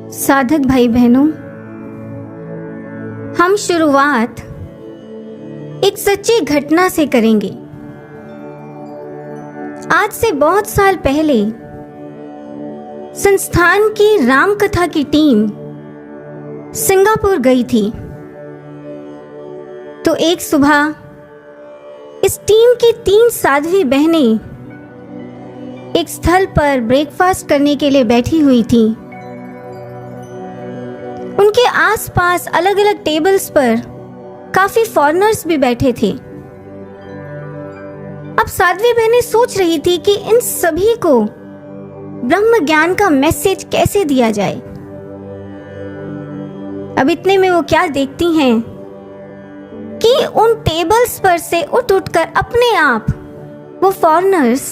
साधक भाई बहनों, हम शुरुआत एक सच्ची घटना से करेंगे। आज से बहुत साल पहले संस्थान की रामकथा की टीम सिंगापुर गई थी। तो एक सुबह इस टीम की 3 साध्वी बहनें एक स्थल पर ब्रेकफास्ट करने के लिए बैठी हुई थी। उनके आसपास अलग अलग टेबल्स पर काफी फॉरेनर्स भी बैठे थे। अब साध्वी बहनें सोच रही थी कि इन सभी को ब्रह्म ज्ञान का मैसेज कैसे दिया जाए। अब इतने में वो क्या देखती हैं कि उन टेबल्स पर से उठ उठकर अपने आप वो फॉरेनर्स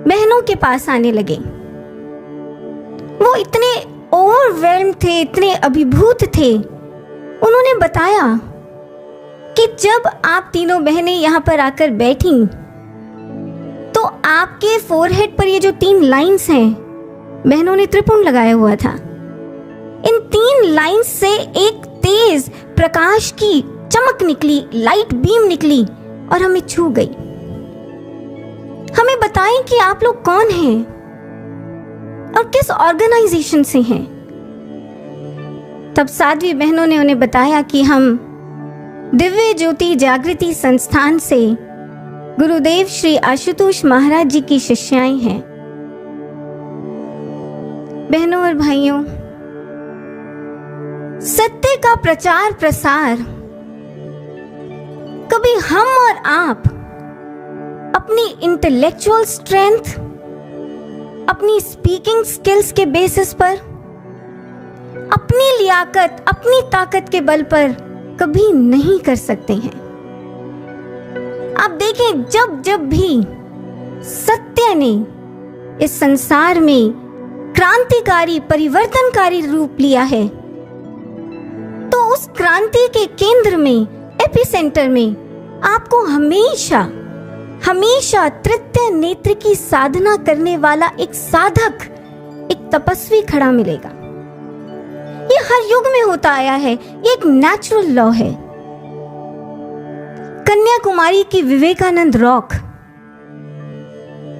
बहनों के पास आने लगे। वो इतने ओवरवेल्म थे, इतने अभिभूत थे। उन्होंने बताया कि जब आप तीनों बहनें यहाँ पर आकर बैठी तो आपके फोरहेड पर ये जो 3 लाइंस हैं, बहनों ने त्रिपुंड लगाया हुआ था। इन 3 लाइंस से एक तेज प्रकाश की चमक निकली, लाइट बीम निकली और हमें छू गई। हमें बताएं कि आप लोग कौन हैं और किस ऑर्गेनाइजेशन से हैं। तब साध्वी बहनों ने उन्हें बताया कि हम दिव्य ज्योति जागृति संस्थान से गुरुदेव श्री आशुतोष महाराज जी की शिष्याएं हैं। बहनों और भाइयों, सत्य का प्रचार प्रसार कभी हम और आप अपनी इंटेलेक्चुअल स्ट्रेंथ, अपनी स्पीकिंग स्किल्स के बेसिस पर, अपनी लियाकत, अपनी ताकत के बल पर कभी नहीं कर सकते हैं। आप देखें, जब जब भी सत्य ने इस संसार में क्रांतिकारी, परिवर्तनकारी रूप लिया है, तो उस क्रांति के केंद्र में, एपिसेंटर में आपको हमेशा हमेशा तृतीय नेत्र की साधना करने वाला एक साधक, एक तपस्वी खड़ा मिलेगा। ये हर युग में होता आया है, ये एक नेचुरल लॉ है। कन्याकुमारी की विवेकानंद रॉक,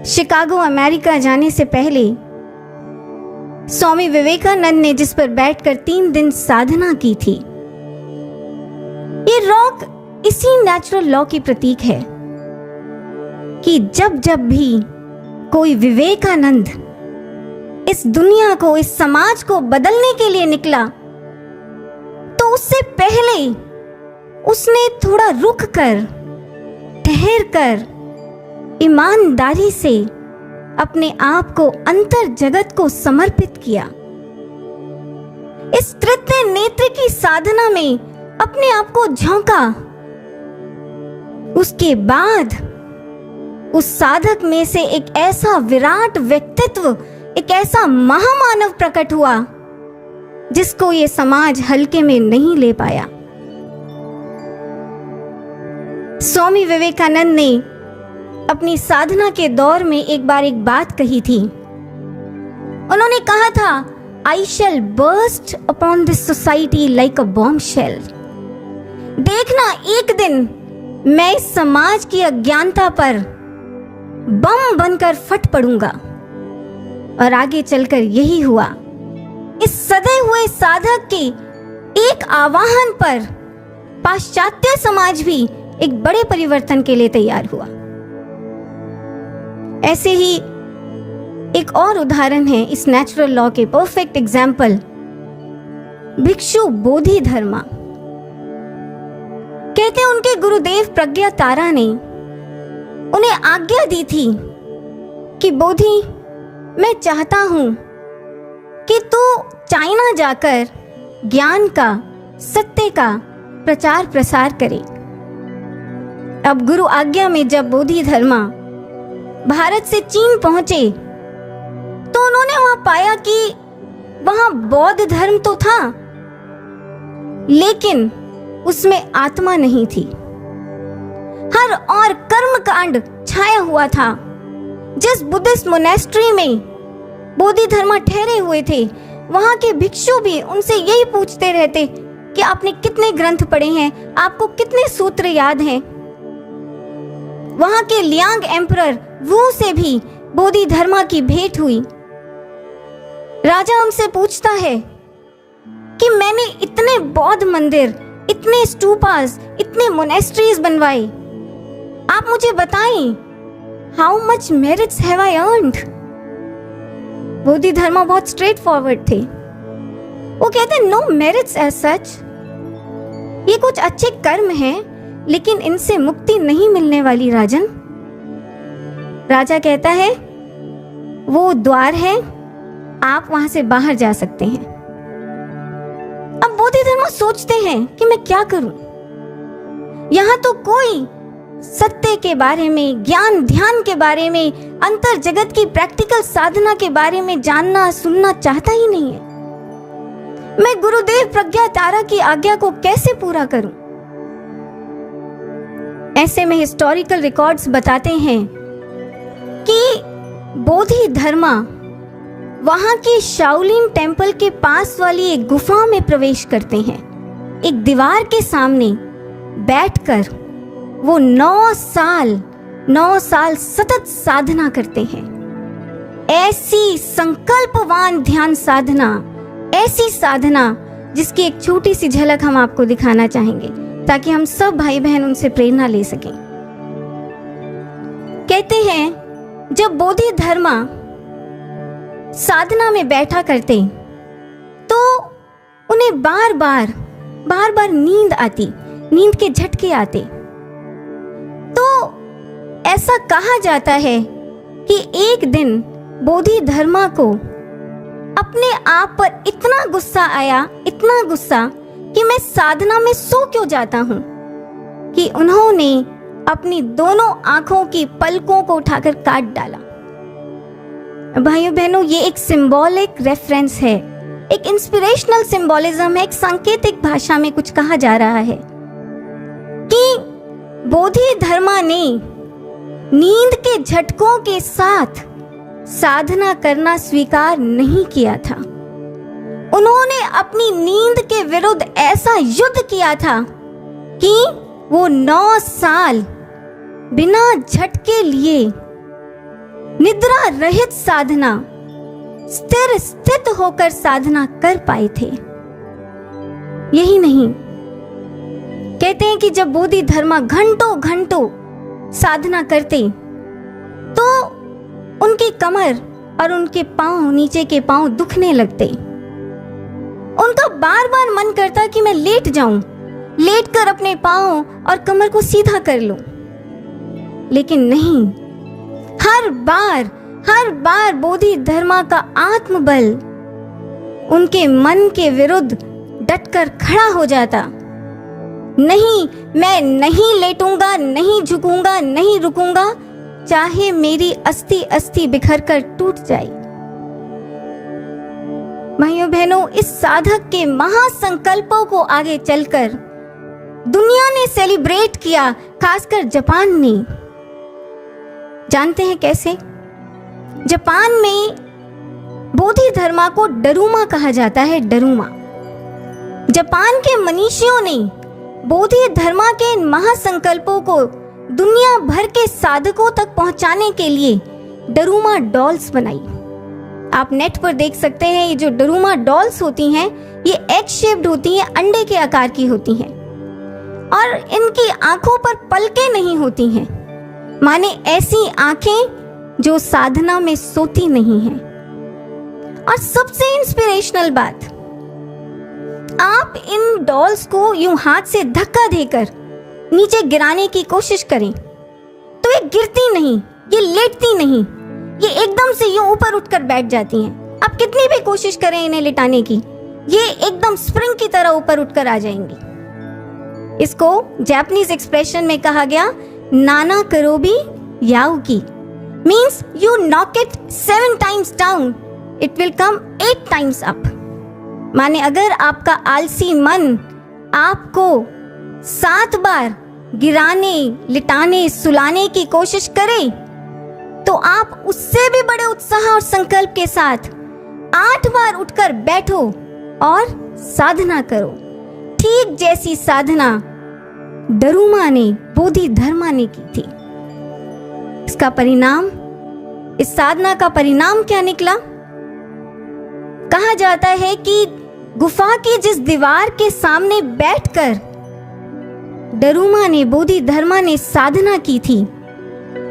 शिकागो अमेरिका जाने से पहले स्वामी विवेकानंद ने जिस पर बैठकर 3 दिन साधना की थी, ये रॉक इसी नेचुरल लॉ की प्रतीक है कि जब जब भी कोई विवेकानंद इस दुनिया को, इस समाज को बदलने के लिए निकला, तो उससे पहले उसने थोड़ा रुक कर, ठहर कर, ईमानदारी से अपने आप को अंतर जगत को समर्पित किया। इस तृतीय नेत्र की साधना में अपने आप को झोंका। उसके बाद उस साधक में से एक ऐसा विराट व्यक्तित्व, एक ऐसा महामानव प्रकट हुआ जिसको ये समाज हल्के में नहीं ले पाया। स्वामी विवेकानंद ने अपनी साधना के दौर में एक बार एक बात कही थी। उन्होंने कहा था, I shall burst upon this society like a bombshell। देखना, एक दिन मैं इस समाज की अज्ञानता पर बम बनकर फट पड़ूंगा। और आगे चलकर यही हुआ। इस सदे हुए साधक के एक आह्वान पर पाश्चात्य समाज भी एक बड़े परिवर्तन के लिए तैयार हुआ। ऐसे ही एक और उदाहरण है इस नेचुरल लॉ के, परफेक्ट एग्जाम्पल, भिक्षु बोधि धर्मा। कहते हैं उनके गुरुदेव प्रज्ञा तारा ने उन्हें आज्ञा दी थी कि बोधि, मैं चाहता हूं कि तू चाइना जाकर ज्ञान का, सत्य का प्रचार प्रसार करे। अब गुरु आज्ञा में जब बोधि धर्मा भारत से चीन पहुंचे तो उन्होंने वहां पाया कि वहां बौद्ध धर्म तो था, लेकिन उसमें आत्मा नहीं थी। हर और कर्म कांड छाया हुआ था। जिस बुद्धिस्ट मोनेस्ट्री में बोधि धर्मा ठहरे हुए थे, वहां के भिक्षु भी उनसे यही पूछते रहते कि आपने कितने ग्रंथ पढ़े हैं, आपको कितने सूत्र याद हैं। वहां के लियांग एम्परर वू से भी बोधिधर्मा की भेंट हुई। राजा उनसे पूछता है कि मैंने इतने बौद्ध मंदिर, इतने स्टूपास, इतने मोनेस्ट्रीज बनवाए, आप मुझे बताएं, how much merits have I earned. Bodhidharma बहुत स्ट्रेट फॉरवर्ड थे। वो कहते नो मेरिट्स एज सच, ये कुछ अच्छे कर्म हैं, लेकिन इनसे मुक्ति नहीं मिलने वाली राजन। राजा कहता है वो द्वार है, आप वहां से बाहर जा सकते हैं। अब बोधिधर्मा सोचते हैं कि मैं क्या करूं, यहां तो कोई सत्य के बारे में, ज्ञान ध्यान के बारे में, अंतर जगत की प्रैक्टिकल साधना के बारे में जानना सुनना चाहता ही नहीं है। मैं गुरुदेव प्रज्ञा तारा की आज्ञा को कैसे पूरा करूं? ऐसे में हिस्टोरिकल रिकॉर्ड्स बताते हैं कि बोधिधर्मा वहां के शाओलिन टेम्पल के पास वाली एक गुफा में प्रवेश करते हैं। एक दीवार के सामने बैठकर वो 9 साल सतत साधना करते हैं। ऐसी संकल्पवान ध्यान साधना, ऐसी साधना जिसकी एक छोटी सी झलक हम आपको दिखाना चाहेंगे ताकि हम सब भाई बहन उनसे प्रेरणा ले सकें। कहते हैं जब बोधिधर्मा साधना में बैठा करते तो उन्हें बार बार नींद आती, नींद के झटके आते। तो ऐसा कहा जाता है कि एक दिन बोधिधर्मा को अपने आप पर इतना गुस्सा आया, इतना गुस्सा कि मैं साधना में सो क्यों जाता हूं, कि उन्होंने अपनी दोनों आंखों की पलकों को उठाकर काट डाला। भाइयों बहनों, ये एक सिंबॉलिक रेफरेंस है, एक इंस्पिरेशनल सिंबोलिज्म है, एक सांकेतिक भाषा में कुछ कहा जा रहा है कि बोधिधर्मा ने नींद के झटकों के साथ साधना करना स्वीकार नहीं किया था। उन्होंने अपनी नींद के विरुद्ध ऐसा युद्ध किया था कि वो 9 साल बिना झटके लिए निद्रा रहित साधना, स्थित होकर साधना कर पाए थे। यही नहीं, कहते हैं कि जब बोधिधर्मा घंटों साधना करते तो उनकी कमर और उनके पांव, नीचे के पांव दुखने लगते। उनका बार बार मन करता कि मैं लेट जाऊं, लेट कर अपने पांव और कमर को सीधा कर लूं, लेकिन नहीं, हर बार बोधिधर्मा का आत्मबल उनके मन के विरुद्ध डटकर खड़ा हो जाता। नहीं, मैं नहीं लेटूंगा, नहीं झुकूंगा, नहीं रुकूंगा, चाहे मेरी अस्थि बिखर कर टूट जाए। भाइयों बहनों, इस साधक के महासंकल्पों को आगे चलकर दुनिया ने सेलिब्रेट किया, खासकर जापान ने। जानते हैं कैसे? जापान में बोधिधर्मा को डरूमा कहा जाता है, डरूमा। जापान के मनीषियों ने बोधिधर्मा के इन महासंकल्पों को दुनिया भर के साधकों तक पहुंचाने के लिए डरूमा डॉल्स बनाई। आप नेट पर देख सकते हैं, ये जो डरूमा डॉल्स होती हैं ये एग शेप्ड होती हैं, अंडे के आकार की होती हैं और इनकी आंखों पर पलकें नहीं होती हैं, माने ऐसी आंखें जो साधना में सोती नहीं हैं। और सबसे इंस्पिरेशनल बात, आप इन डॉल्स को यूं हाथ से धक्का देकर नीचे गिराने की कोशिश करें तो ये गिरती नहीं, ये लेटती नहीं, ये एकदम से यूं ऊपर उठकर बैठ जाती हैं। आप कितनी भी कोशिश करें इन्हें लिटाने की, ये एकदम स्प्रिंग की तरह ऊपर उठकर आ जाएंगी। इसको जापानीज एक्सप्रेशन में कहा गया नाना करोबी याउकी, means you knock it 7 times down, it will come 8 times up. माने अगर आपका आलसी मन आपको 7 बार गिराने, लिटाने, सुलाने की कोशिश करे तो आप उससे भी बड़े उत्साह और संकल्प के साथ 8 बार उठकर बैठो और साधना करो। ठीक जैसी साधना दरुमा ने, बोधि धर्मा ने की थी। इसका परिणाम, इस साधना का परिणाम क्या निकला? कहा जाता है कि गुफा की जिस दीवार के सामने बैठकर दरुमा ने, बोधि धर्मा ने साधना की थी,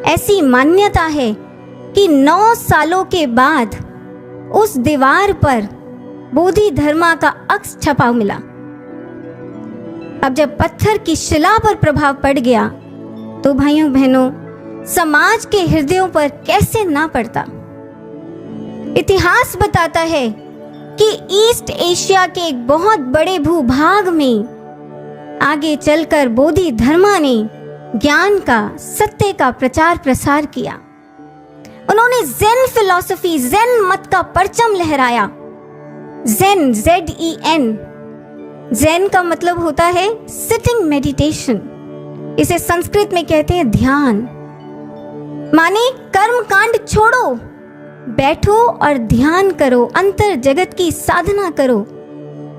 ऐसी मान्यता है कि 9 सालों के बाद उस दीवार पर बोधि धर्मा का अक्ष छपा मिला। अब जब पत्थर की शिला पर प्रभाव पड़ गया तो भाइयों बहनों, समाज के हृदयों पर कैसे ना पड़ता। इतिहास बताता है कि ईस्ट एशिया के एक बहुत बड़े भूभाग में आगे चलकर बोधि धर्मा ने ज्ञान का, सत्य का प्रचार प्रसार किया। उन्होंने ज़ेन फिलॉसफी, ज़ेन मत का परचम लहराया। ज़ेन, ZEN, ज़ेन का मतलब होता है सिटिंग मेडिटेशन। इसे संस्कृत में कहते हैं ध्यान। माने कर्म कांड छोड़ो, बैठो और ध्यान करो, अंतर जगत की साधना करो।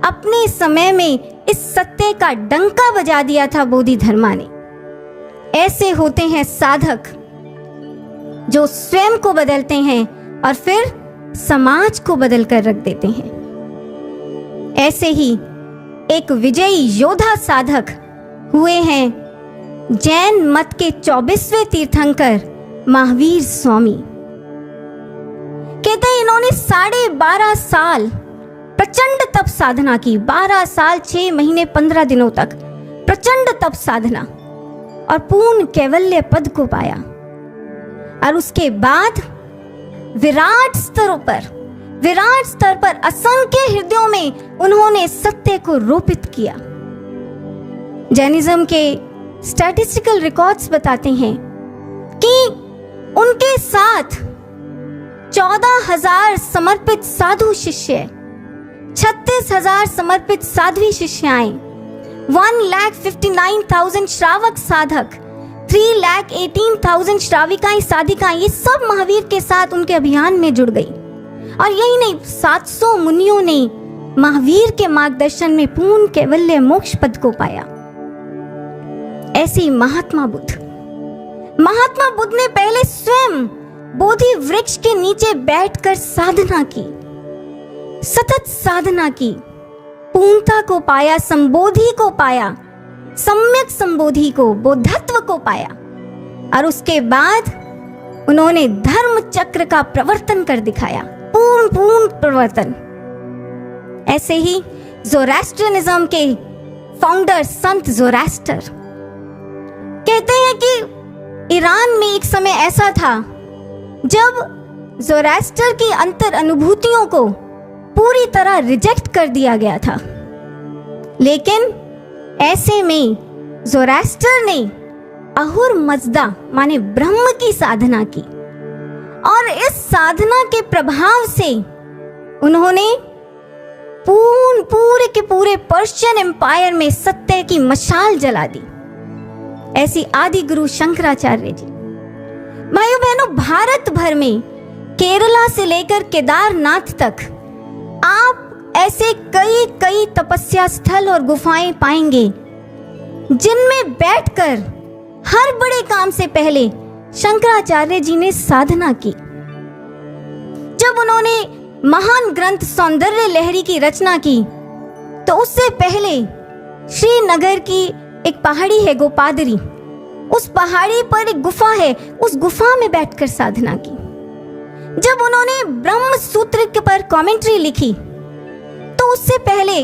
अपने समय में इस सत्य का डंका बजा दिया था बोधि धर्मा ने। ऐसे होते हैं साधक जो स्वयं को बदलते हैं और फिर समाज को बदल कर रख देते हैं। ऐसे ही एक विजयी योद्धा साधक हुए हैं जैन मत के 24वें तीर्थंकर महावीर स्वामी। कहते हैं इन्होंने 12.5 साल प्रचंड तप साधना की। 12 साल 6 महीने 15 दिनों तक प्रचंड तप साधना और पूर्ण कैवल्य पद को पाया। और उसके बाद विराट स्तर पर असंख्य हृदयों में उन्होंने सत्य को रोपित किया। जैनिज्म के स्टैटिस्टिकल रिकॉर्ड्स बताते हैं कि उनके साथ 14,000 समर्पित साधु शिष्य, 36,000 समर्पित साध्वी शिष्याएं, 1,59,000 श्रावक साधक, 3,18,000 श्राविकाएं साधिकाएं, ये सब महावीर के साथ उनके अभियान में जुड़ गई। और यही नहीं, 700 मुनियों ने महावीर के मार्गदर्शन में पूर्ण कैवल्य मोक्ष पद को पाया। ऐसे ही महात्मा बुद्ध ने पहले स्वयं बोधि वृक्ष के नीचे बैठकर साधना की, सतत साधना की, पूर्णता को पाया, संबोधि को पाया, सम्यक संबोधि को, बोधत्व को पाया। और उसके बाद उन्होंने धर्म चक्र का प्रवर्तन कर दिखाया, पूर्ण प्रवर्तन। ऐसे ही ज़ोरास्ट्रियनिज्म के फाउंडर संत ज़ोरास्टर कहते हैं कि ईरान में एक समय ऐसा था जब ज़ोरास्टर की अंतर अनुभूतियों को पूरी तरह रिजेक्ट कर दिया गया था। लेकिन ऐसे में ज़ोरास्टर ने अहुर मज्दा माने ब्रह्म की साधना की और इस साधना के प्रभाव से उन्होंने पूरे के पूरे पर्शियन एम्पायर में सत्य की मशाल जला दी। ऐसी आदि गुरु शंकराचार्य जी। भाइयों बहनों, भारत भर में केरला से लेकर केदारनाथ तक आप ऐसे कई तपस्या स्थल और गुफाएं पाएंगे जिनमें बैठकर हर बड़े काम से पहले शंकराचार्य जी ने साधना की। जब उन्होंने महान ग्रंथ सौंदर्य लहरी की रचना की तो उससे पहले श्रीनगर की एक पहाड़ी है गोपादरी, उस पहाड़ी पर एक गुफा है, उस गुफा में बैठकर साधना की। जब उन्होंने ब्रह्म सूत्र के पर कमेंट्री लिखी तो उससे पहले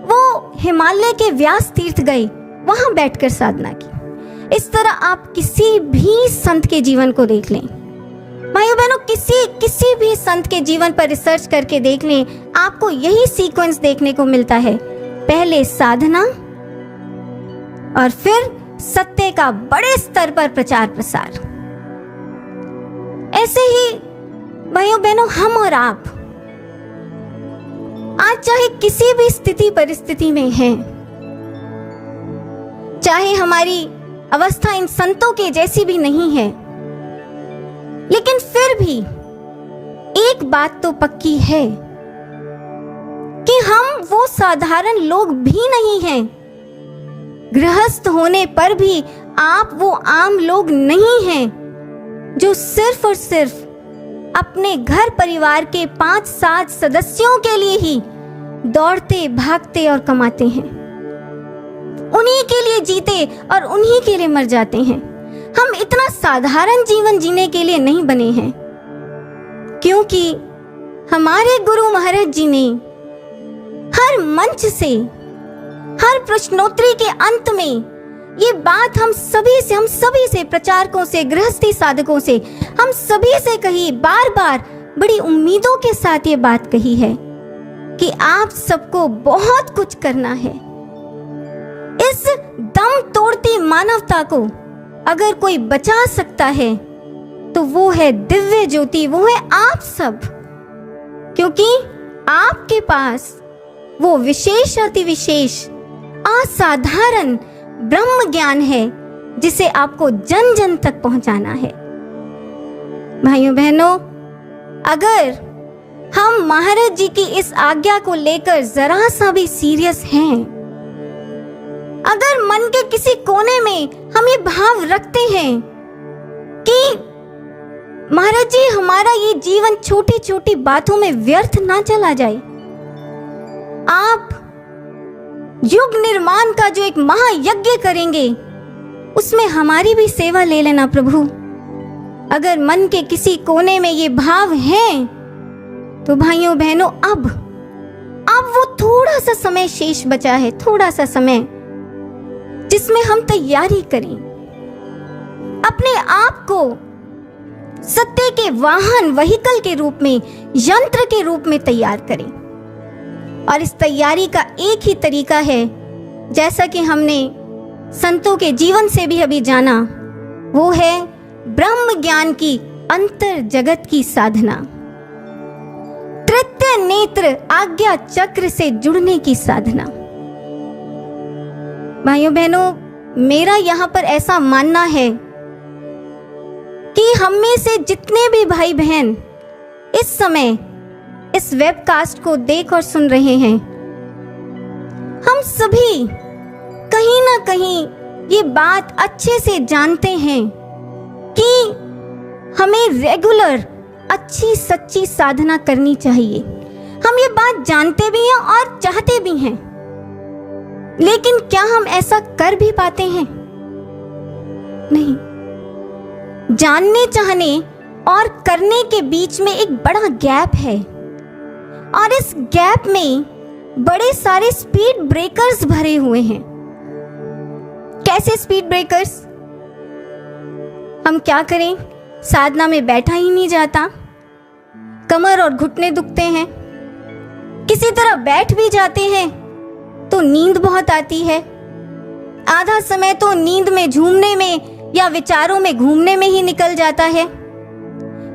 वो हिमालय के व्यास तीर्थ गए, वहां बैठकर साधना की। इस तरह आप किसी भी संत के जीवन को देख लें, भाइयों बहनों, किसी भी संत के जीवन पर रिसर्च करके देख लें, आपको यही सीक्वेंस देखने को मिलता है। पहले साधना और फिर सत्य का बड़े स्तर पर प्रचार प्रसार। ऐसे ही भाइयों बहनों, हम और आप आज चाहे किसी भी स्थिति परिस्थिति में हैं, चाहे हमारी अवस्था इन संतों के जैसी भी नहीं है, लेकिन फिर भी एक बात तो पक्की है कि हम वो साधारण लोग भी नहीं हैं। गृहस्थ होने पर भी आप वो आम लोग नहीं हैं जो सिर्फ और सिर्फ अपने घर परिवार के 5-7 सदस्यों के लिए ही दौड़ते भागते और कमाते हैं, उन्हीं के लिए जीते और उन्हीं के लिए मर जाते हैं। हम इतना साधारण जीवन जीने के लिए नहीं बने हैं, क्योंकि हमारे गुरु महाराज जी ने हर मंच से, हर प्रश्नोत्तरी के अंत में ये बात हम सभी से प्रचारकों से, गृहस्थी साधकों से, हम सभी से कही, बार बार बड़ी उम्मीदों के साथ ये बात कही है कि आप सबको बहुत कुछ करना है। इस दम तोड़ती मानवता को अगर कोई बचा सकता है तो वो है दिव्य ज्योति, वो है आप सब, क्योंकि आपके पास वो विशेष अति विशेष असाधारण ब्रह्म ज्ञान है जिसे आपको जन जन तक पहुंचाना है। भाइयों बहनों, अगर हम महाराज जी की इस आज्ञा को लेकर जरा सा भी सीरियस हैं, अगर मन के किसी कोने में हम ये भाव रखते हैं कि महाराज जी हमारा ये जीवन छोटी छोटी बातों में व्यर्थ ना चला जाए, आप युग निर्माण का जो एक महायज्ञ करेंगे उसमें हमारी भी सेवा ले लेना प्रभु। अगर मन के किसी कोने में ये भाव है तो भाइयों बहनों, अब वो थोड़ा सा समय शेष बचा है, थोड़ा सा समय जिसमें हम तैयारी करें, अपने आप को सत्य के वाहन, व्हीकल के रूप में, यंत्र के रूप में तैयार करें। और इस तैयारी का एक ही तरीका है, जैसा कि हमने संतों के जीवन से भी अभी जाना, वो है ब्रह्म ज्ञान की अंतर जगत की साधना, तृतीय नेत्र आज्ञा चक्र से जुड़ने की साधना। भाइयों बहनों, मेरा यहाँ पर ऐसा मानना है कि हम में से जितने भी भाई बहन इस समय इस वेबकास्ट को देख और सुन रहे हैं, हम सभी कहीं ना कहीं ये बात अच्छे से जानते हैं कि हमें रेगुलर अच्छी सच्ची साधना करनी चाहिए। हम ये बात जानते भी हैं और चाहते भी हैं, लेकिन क्या हम ऐसा कर भी पाते हैं? नहीं। जानने, चाहने और करने के बीच में एक बड़ा गैप है, और इस गैप में बड़े सारे स्पीड ब्रेकर्स भरे हुए हैं। कैसे स्पीड ब्रेकर्स? हम क्या करें, साधना में बैठा ही नहीं जाता, कमर और घुटने दुखते हैं, किसी तरह बैठ भी जाते हैं तो नींद बहुत आती है, आधा समय तो नींद में झूमने में या विचारों में घूमने में ही निकल जाता है,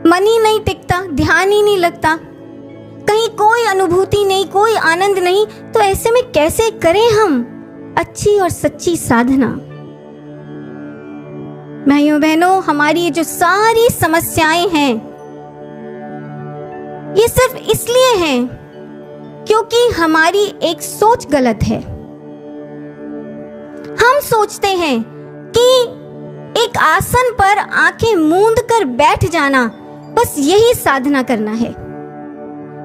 मन ही नहीं टिकता, ध्यान ही नहीं लगता, कहीं कोई अनुभूति नहीं, कोई आनंद नहीं। तो ऐसे में कैसे करें हम अच्छी और सच्ची साधना? भाइयों बहनों, हमारी ये जो सारी समस्याएं हैं, ये सिर्फ इसलिए हैं क्योंकि हमारी एक सोच गलत है। हम सोचते हैं कि एक आसन पर आंखें मूंद कर बैठ जाना, बस यही साधना करना है,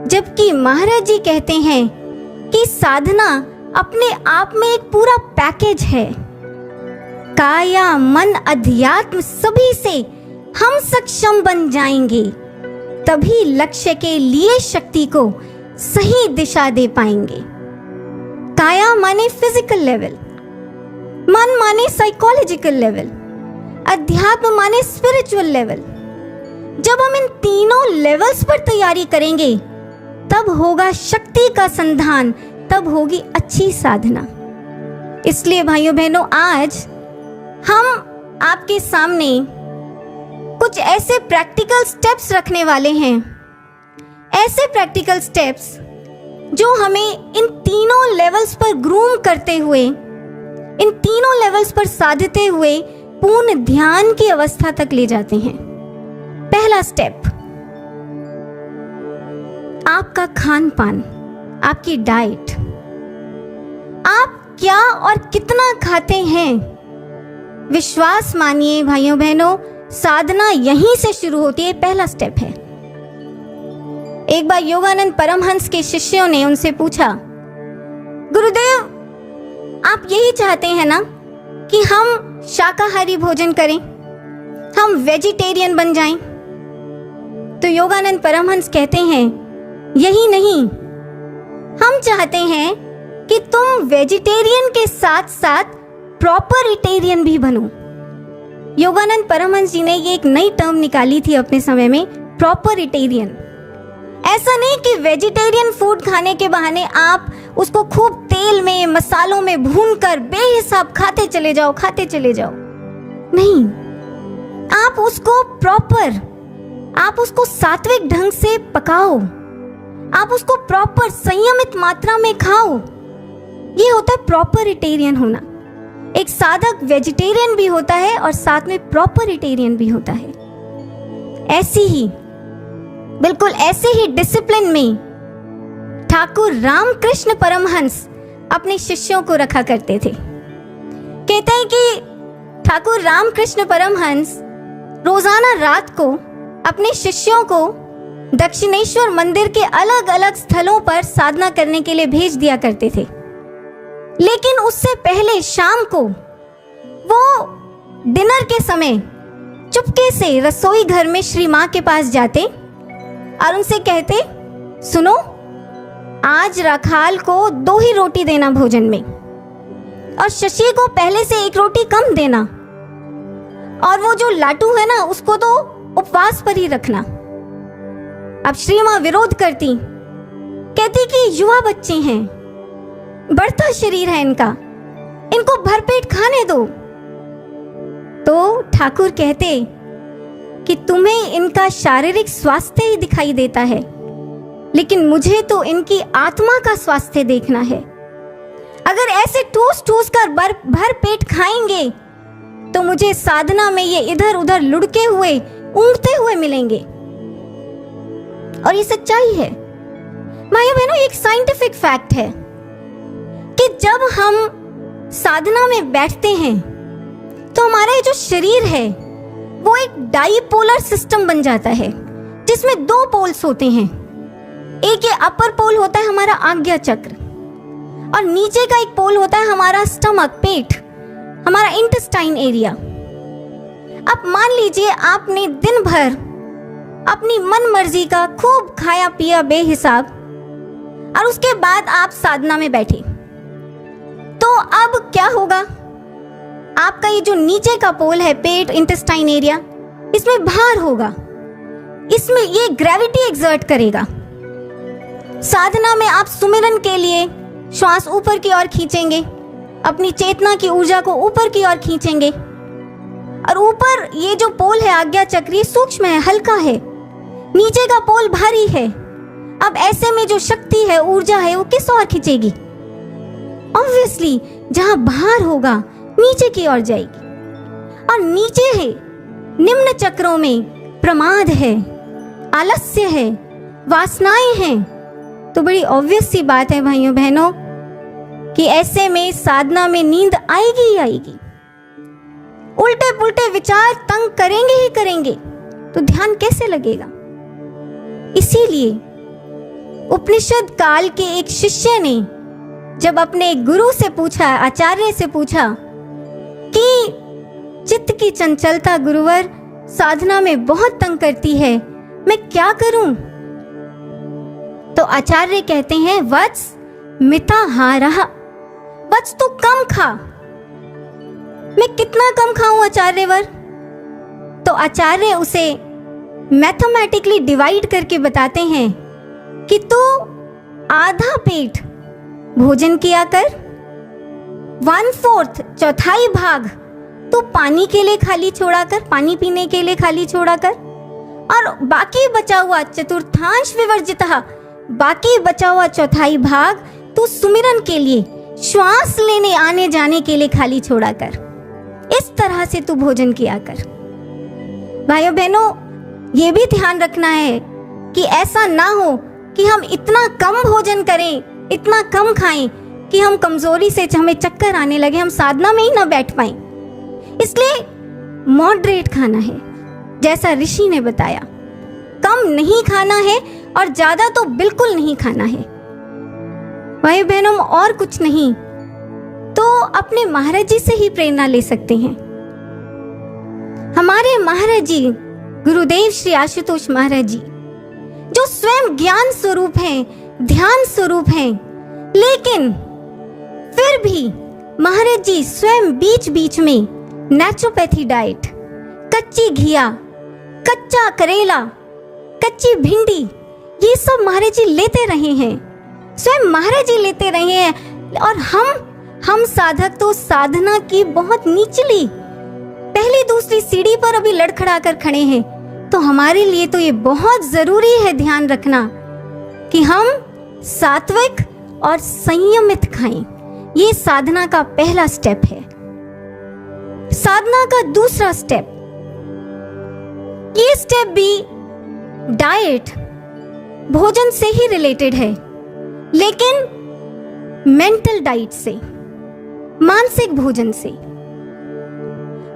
जबकि महाराज जी कहते हैं कि साधना अपने आप में एक पूरा पैकेज है। काया, मन, अध्यात्म सभी से हम सक्षम बन जाएंगे, तभी लक्ष्य के लिए शक्ति को सही दिशा दे पाएंगे। काया माने फिजिकल लेवल, मन माने साइकोलॉजिकल लेवल, अध्यात्म माने स्पिरिचुअल लेवल। जब हम इन तीनों लेवल्स पर तैयारी करेंगे तब होगा शक्ति का संधान, तब होगी अच्छी साधना। इसलिए भाइयों बहनों, आज हम आपके सामने कुछ ऐसे प्रैक्टिकल स्टेप्स रखने वाले हैं, ऐसे प्रैक्टिकल स्टेप्स जो हमें इन तीनों लेवल्स पर ग्रूम करते हुए, इन तीनों लेवल्स पर साधते हुए पूर्ण ध्यान की अवस्था तक ले जाते हैं। पहला स्टेप, आपका खान पान, आपकी डाइट, आप क्या और कितना खाते हैं। विश्वास मानिए भाइयों बहनों, साधना यहीं से शुरू होती है, पहला स्टेप है। एक बार योगानंद परमहंस के शिष्यों ने उनसे पूछा, गुरुदेव आप यही चाहते हैं ना कि हम शाकाहारी भोजन करें, हम वेजिटेरियन बन जाएं? तो योगानंद परमहंस कहते हैं, यही नहीं, हम चाहते हैं कि तुम वेजिटेरियन के साथ साथ प्रॉपरिटेरियन भी बनो। योगानंद परमहंस जी ने ये एक नई टर्म निकाली थी अपने समय में, प्रॉपरिटेरियन। ऐसा नहीं कि वेजिटेरियन फूड खाने के बहाने आप उसको खूब तेल में मसालों में भूनकर बेहिसाब खाते चले जाओ, खाते चले जाओ। नहीं, आप उसको प्रॉपर, आप उसको सात्विक ढंग से पकाओ, आप उसको प्रॉपर संयमित मात्रा में खाओ। ये होता है प्रॉपरिटेरियन होना। एक साधक वेजिटेरियन भी होता है और साथ में प्रॉपरिटेरियन भी होता है। ऐसी ही, बिल्कुल ऐसे ही डिसिप्लिन में ठाकुर रामकृष्ण परमहंस अपने शिष्यों को रखा करते थे। कहते हैं कि ठाकुर रामकृष्ण परमहंस रोजाना रात को अपने शिष्यों को दक्षिणेश्वर मंदिर के अलग अलग स्थलों पर साधना करने के लिए भेज दिया करते थे। लेकिन उससे पहले शाम को वो डिनर के समय चुपके से रसोई घर में श्री माँ के पास जाते और उनसे कहते, सुनो, आज राखाल को 2 ही रोटी देना भोजन में, और शशि को पहले से 1 रोटी कम देना, और वो जो लाटू है ना उसको तो उपवास पर ही रखना। अब श्री माँ विरोध करती, कहती कि युवा बच्चे हैं, बढ़ता शरीर है इनका, इनको भरपेट खाने दो। तो ठाकुर कहते कि तुम्हें इनका शारीरिक स्वास्थ्य ही दिखाई देता है, लेकिन मुझे तो इनकी आत्मा का स्वास्थ्य देखना है। अगर ऐसे ठूस ठूस कर भर पेट खाएंगे तो मुझे साधना में ये इधर उधर लुढ़के हुए, ऊँघते हुए मिलेंगे। और ये सच्चाई है भाइयों बहनों, एक साइंटिफिक फैक्ट है कि जब हम साधना में बैठते हैं तो हमारा ये जो शरीर है वो एक डाईपोलर सिस्टम बन जाता है, जिसमें 2 पोल्स होते हैं। एक ये अपर पोल होता है हमारा आज्ञा चक्र, और नीचे का एक पोल होता है हमारा स्टमक, पेट, हमारा इंटेस्टाइन एरिया। अब मान लीजिए आपने दिन भर अपनी मन मर्जी का खूब खाया पिया बेहिसाब, और उसके बाद आप साधना में बैठे, तो अब क्या होगा? आपका ये जो नीचे का पोल है, पेट, इंटेस्टाइन एरिया, इसमें भार होगा, इसमें ये ग्रेविटी एक्सर्ट करेगा। साधना में आप सुमिरन के लिए श्वास ऊपर की ओर खींचेंगे, अपनी चेतना की ऊर्जा को ऊपर की ओर खींचेंगे, और ऊपर ये जो पोल है आज्ञा चक्री सूक्ष्म है, हल्का है, नीचे का पोल भारी है। अब ऐसे में जो शक्ति है, ऊर्जा है, वो किस ओर खींचेगी? ऑब्वियसली जहां भार होगा नीचे की ओर जाएगी। और नीचे है, निम्न चक्रों में प्रमाद है, आलस्य है, वासनाएं हैं। तो बड़ी ऑब्वियस सी बात है भाइयों बहनों कि ऐसे में साधना में नींद आएगी ही आएगी। उल्टे पुल्टे विचार तंग करेंगे ही करेंगे, तो ध्यान कैसे लगेगा? इसीलिए उपनिषद काल के एक शिष्य ने जब अपने गुरु से पूछा, आचार्य से पूछा कि चित्त की चंचलता गुरुवर साधना में बहुत तंग करती है, मैं क्या करूं? तो आचार्य कहते हैं, वत्स मिताहारः, वत्स तू कम खा। मैं कितना कम खाऊं आचार्यवर? तो आचार्य उसे मैथमेटिकली डिवाइड करके बताते हैं कि तू आधा पेट भोजन किया कर, 1/4 चौथाई भाग तू पानी के लिए खाली छोड़ा कर, पानी पीने के लिए खाली छोड़ा कर, और बाकी बचा हुआ चतुर्थांश विवर्जितः, बाकी बचा हुआ चौथाई भाग तू सुमिरन के लिए, श्वास लेने आने जाने के लिए खाली छोड़ा कर। इस तरह से तू भोजन किया कर। भाइयों बहनों, ये भी ध्यान रखना है कि ऐसा ना हो कि हम इतना कम भोजन करें, इतना कम खाएं कि हम कमजोरी से हमें चक्कर आने लगे, हम साधना में ही ना बैठ पाए। इसलिए मॉडरेट खाना है, जैसा ऋषि ने बताया। कम नहीं खाना है और ज्यादा तो बिल्कुल नहीं खाना है। भाई बहनों, और कुछ नहीं तो अपने महाराज जी से ही प्रेरणा ले सकते हैं। हमारे महाराज जी गुरुदेव श्री आशुतोष महाराज जी, जो स्वयं ज्ञान स्वरूप हैं, ध्यान स्वरूप हैं, लेकिन फिर भी महाराज जी स्वयं बीच बीच में नेचुरोपैथी डाइट, कच्ची घिया, कच्चा करेला, कच्ची भिंडी, ये सब महाराज जी लेते रहे हैं, स्वयं महाराज जी लेते रहे हैं। और हम साधक तो साधना की बहुत निचली पहली दूसरी सीढ़ी पर अभी लड़खड़ा कर खड़े हैं। तो हमारे लिए तो ये बहुत जरूरी है ध्यान रखना कि हम सात्विक और संयमित खाएं। ये साधना का पहला स्टेप है। साधना का दूसरा स्टेप, ये स्टेप भी डाइट, भोजन से ही रिलेटेड है, लेकिन मेंटल डाइट से, मानसिक भोजन से।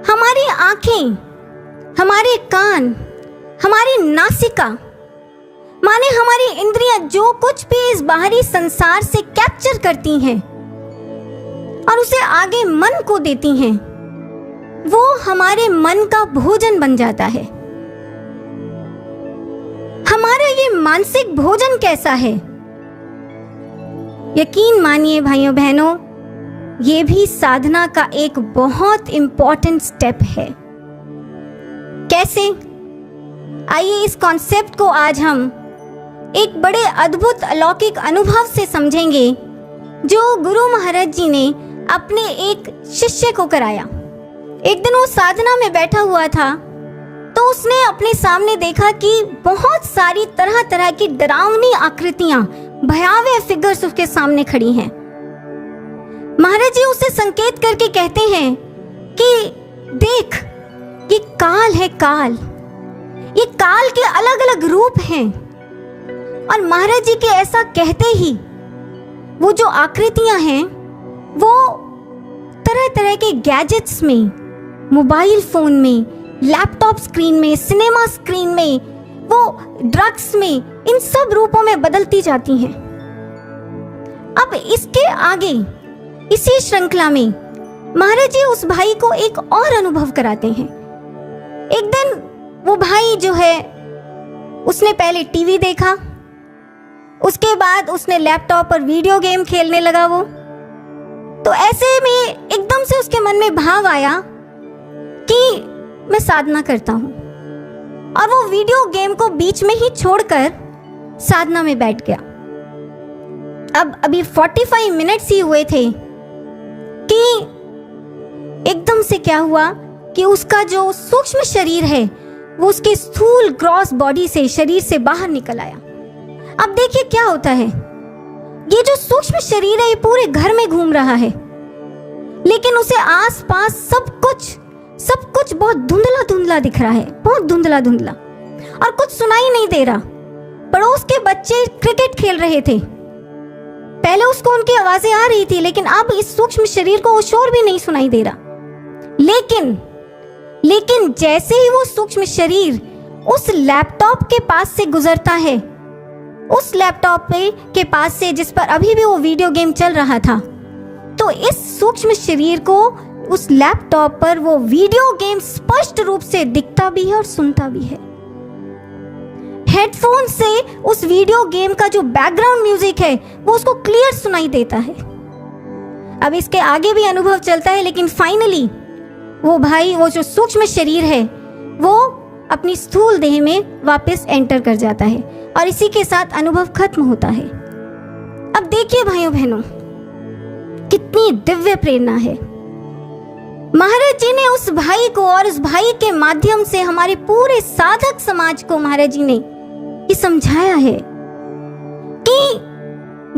हमारी आंखें, हमारे कान, हमारी नासिका, माने हमारी इंद्रियां जो कुछ भी इस बाहरी संसार से कैप्चर करती हैं और उसे आगे मन को देती हैं, वो हमारे मन का भोजन बन जाता है। हमारा ये मानसिक भोजन कैसा है? यकीन मानिए भाइयों बहनों, ये भी साधना का एक बहुत इंपॉर्टेंट स्टेप है। कैसे? आइए इस कॉन्सेप्ट को आज हम एक बड़े अद्भुत अलौकिक अनुभव से समझेंगे, जो गुरु महाराज जी ने अपने एक शिष्य को कराया। एक दिन वो साधना में बैठा हुआ था, तो उसने अपने सामने देखा कि बहुत सारी तरह तरह की डरावनी आकृतियां, भयावह फिगर्स उसके सामने खड़ी हैं। महाराज जी उसे संकेत करके कहते हैं कि देख, ये काल है, काल, ये काल के अलग अलग रूप हैं। और महाराज जी के ऐसा कहते ही वो जो आकृतियां हैं वो तरह तरह के गैजेट्स में, मोबाइल फोन में, लैपटॉप स्क्रीन में, सिनेमा स्क्रीन में, वो ड्रग्स में, इन सब रूपों में बदलती जाती हैं। अब इसके आगे इसी श्रृंखला में महाराज जी उस भाई को एक और अनुभव कराते हैं। एक दिन वो भाई जो है, उसने पहले टीवी देखा, उसके बाद उसने लैपटॉप पर वीडियो गेम खेलने लगा। वो तो ऐसे में एकदम से उसके मन में भाव आया कि मैं साधना करता हूं, और वो वीडियो गेम को बीच में ही छोड़कर साधना में बैठ गया। अब अभी 45 मिनट्स ही हुए थे कि एकदम से क्या हुआ कि उसका जो सूक्ष्म शरीर है वो उसके स्थूल ग्रॉस बॉडी से, शरीर से बाहर निकल आया। अब देखिए क्या होता है, ये जो सूक्ष्म शरीर है ये पूरे घर में घूम रहा है, लेकिन उसे आसपास सब कुछ बहुत धुंधला धुंधला दिख रहा है, बहुत धुंधला धुंधला, और कुछ सुनाई नहीं दे रहा। पड़ोस के बच्चे क्रिकेट खेल रहे थे, पहले उसको उनकी आवाजें आ रही थी, लेकिन अब इस सूक्ष्म शरीर को वो शोर भी नहीं सुनाई दे रहा। लेकिन जैसे ही वो सूक्ष्म शरीर उस लैपटॉप के पास से गुजरता है, उस लैपटॉप के पास से जिस पर अभी भी वो वीडियो गेम चल रहा था, तो इस सूक्ष्म शरीर को उस लैपटॉप पर वो वीडियो गेम स्पष्ट रूप से दिखता भी है और सुनता भी है। हेडफोन से उस वीडियो गेम का जो बैकग्राउंड म्यूजिक है वो उसको क्लियर सुनाई देता है। अब इसके आगे भी अनुभव चलता है, लेकिन फाइनली वो भाई, वो जो सूक्ष्म शरीर है वो अपनी स्थूल देह में वापस एंटर कर जाता है, और इसी के साथ अनुभव खत्म होता है। अब देखिए भाइयों बहनों, कितनी दिव्य प्रेरणा है। महाराज जी ने उस भाई को, और उस भाई के माध्यम से हमारे पूरे साधक समाज को महाराज जी ने ये समझाया है कि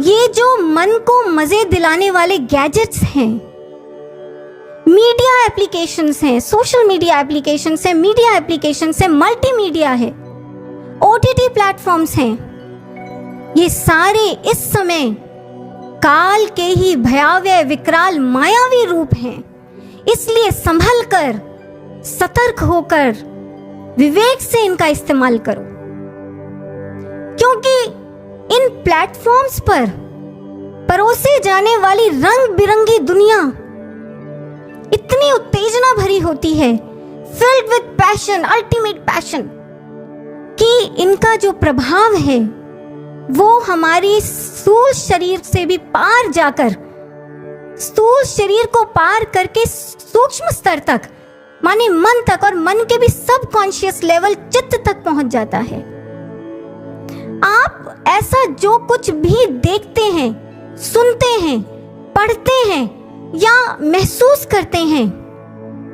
ये जो मन को मजे दिलाने वाले गैजेट्स हैं, मीडिया एप्लीकेशंस हैं, सोशल मीडिया एप्लीकेशंस हैं, मीडिया एप्लीकेशंस हैं, मल्टीमीडिया है, ओटीटी प्लेटफॉर्म्स हैं, ये सारे इस समय काल के ही भयावह विकराल मायावी रूप हैं। इसलिए संभल कर, सतर्क होकर, विवेक से इनका इस्तेमाल करो, क्योंकि इन प्लेटफॉर्म्स पर परोसे जाने वाली रंग बिरंगी दुनिया इतनी उत्तेजना भरी होती है, filled with passion, ultimate passion, कि इनका जो प्रभाव है वो हमारी स्थूल शरीर से भी पार जाकर, स्थूल शरीर को पार करके सूक्ष्म स्तर तक, माने मन तक, और मन के भी सबकॉन्शियस लेवल, चित्त तक पहुंच जाता है। आप ऐसा जो कुछ भी देखते हैं, सुनते हैं, पढ़ते हैं या महसूस करते हैं,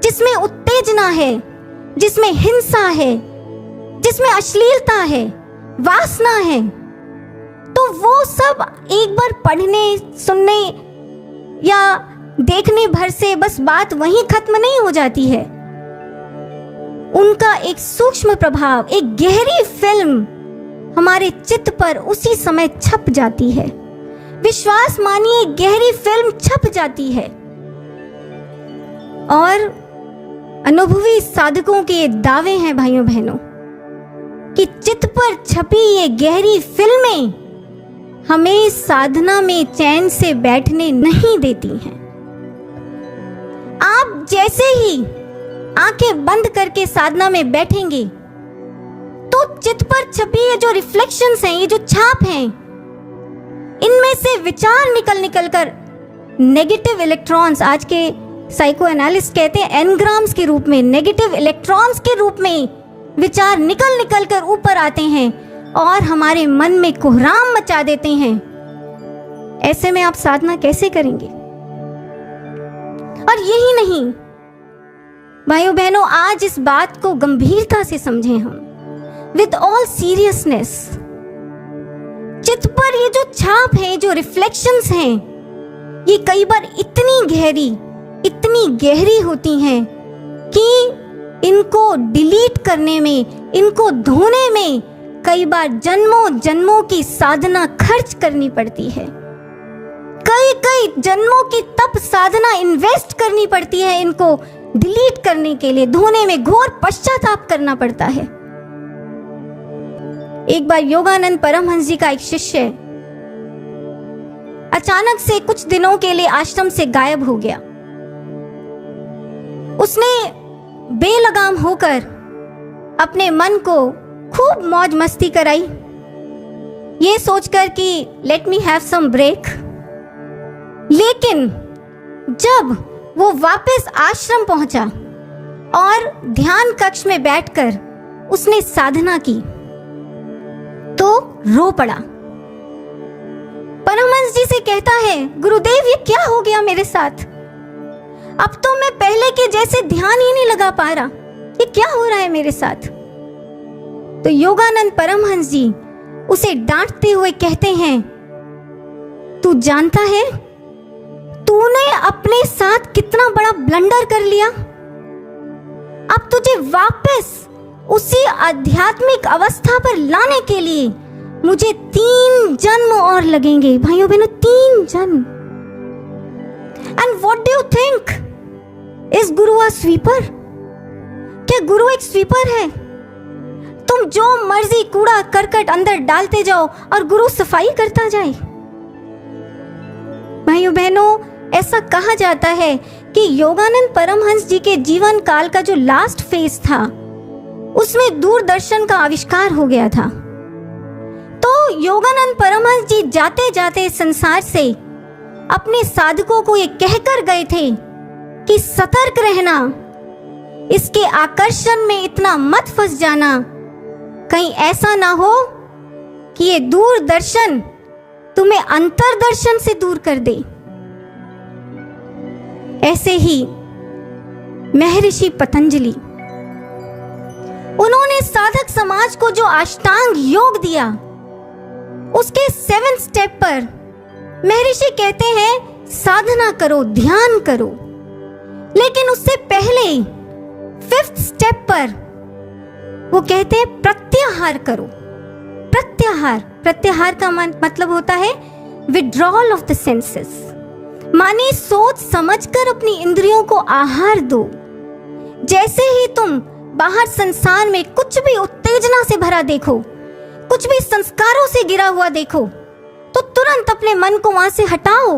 जिसमें उत्तेजना है, जिसमें हिंसा है, जिसमें अश्लीलता है, वासना है, तो वो सब एक बार पढ़ने, सुनने या देखने भर से बस बात वहीं खत्म नहीं हो जाती है। उनका एक सूक्ष्म प्रभाव, एक गहरी फिल्म हमारे चित्त पर उसी समय छप जाती है। विश्वास मानिए, गहरी फिल्म छप जाती है। और अनुभवी साधकों के दावे हैं भाइयों बहनों कि चित्त पर छपी ये गहरी फिल्में हमें साधना में चैन से बैठने नहीं देती हैं। आप जैसे ही आंखें बंद करके साधना में बैठेंगे तो चित्त पर छपी ये जो रिफ्लेक्शंस हैं, ये जो छाप हैं, इनमें से विचार निकल कर नेगेटिव इलेक्ट्रॉन्स, आज के साइको एनालिस्ट कहते हैं एनग्राम्स के रूप में, नेगेटिव इलेक्ट्रॉन्स के रूप में विचार निकल कर ऊपर आते हैं और हमारे मन में कोहराम मचा देते हैं। ऐसे में आप साधना कैसे करेंगे? और यही नहीं भाइयों बहनों, आज इस बात को गंभीरता से समझें हम, विद ऑल सीरियसनेस। चित्त पर ये जो छाप है, जो रिफ्लेक्शंस हैं, ये कई बार इतनी गहरी होती हैं कि इनको डिलीट करने में, इनको धोने में कई बार जन्मों जन्मों की साधना खर्च करनी पड़ती है। कई जन्मों की तप साधना इन्वेस्ट करनी पड़ती है इनको डिलीट करने के लिए, धोने में घोर पश्चाताप करना पड़ता है। एक बार योगानंद परमहंस जी का एक शिष्य अचानक से कुछ दिनों के लिए आश्रम से गायब हो गया। उसने बेलगाम होकर अपने मन को खूब मौज मस्ती कराई, ये सोचकर कि let me have some break. लेकिन जब वो वापस आश्रम पहुंचा और ध्यान कक्ष में बैठकर उसने साधना की तो रो पड़ा। परमहंस जी से कहता है, गुरुदेव ये क्या हो गया मेरे साथ? अब तो मैं पहले के जैसे ध्यान ही नहीं लगा पा रहा, ये क्या हो रहा है मेरे साथ? तो योगानंद परमहंस जी उसे डांटते हुए कहते हैं, तू जानता है तूने अपने साथ कितना बड़ा ब्लंडर कर लिया। अब तुझे वापस उसी आध्यात्मिक अवस्था पर लाने के लिए मुझे 3 जन्म और लगेंगे। भाइयों बहनों, 3 जन्म। And what do you think, is Guru a sweeper? क्या गुरु एक स्वीपर है? तुम जो मर्जी कूड़ा करकट अंदर डालते जाओ और गुरु सफाई करता जाए? भाइयों बहनों, ऐसा कहा जाता है कि योगानंद परमहंस जी के जीवन काल का जो लास्ट फेज था उसमें दूरदर्शन का आविष्कार हो गया था। तो योगानंद परमहंस जी जाते जाते संसार से अपने साधकों को ये कहकर गए थे कि सतर्क रहना, इसके आकर्षण में इतना मत फंस जाना, कहीं ऐसा ना हो कि ये दूरदर्शन तुम्हें अंतर्दर्शन से दूर कर दे। ऐसे ही महर्षि पतंजलि, उन्होंने साधक समाज को जो अष्टांग योग दिया, उसके 7 स्टेप पर महर्षि कहते हैं साधना करो, ध्यान करो। लेकिन उससे पहले 5th स्टेप पर वो कहते हैं प्रत्याहार करो। प्रत्याहार। प्रत्याहार का मतलब होता है विड्रॉल ऑफ द सेंसेस, माने सोच समझकर अपनी इंद्रियों को आहार दो। जैसे ही तुम बाहर संसार में कुछ भी उत्तेजना से भरा देखो, कुछ भी संस्कारों से गिरा हुआ देखो, तो तुरंत अपने मन को वहां से हटाओ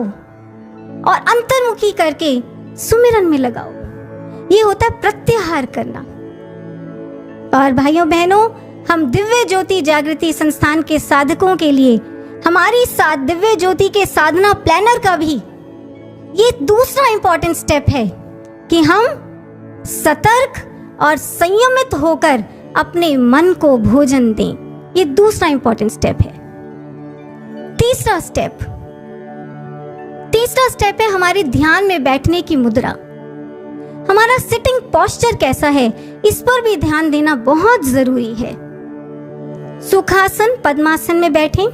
और अंतर्मुखी करके सुमिरन में लगाओ। ये होता है प्रत्याहार करना। और भाइयों बहनों, हम दिव्य ज्योति जागृति संस्थान के साधकों के लिए हमारी दिव्य ज्योति के साधना प्लानर का भी ये दूसरा इंपॉर्टेंट स्टेप है कि हम सतर्क और संयमित होकर अपने मन को भोजन दें। ये दूसरा इंपॉर्टेंट स्टेप है। तीसरा स्टेप है हमारे ध्यान में बैठने की मुद्रा। हमारा सिटिंग पोस्चर कैसा है, इस पर भी ध्यान देना बहुत जरूरी है। सुखासन पद्मासन में बैठें,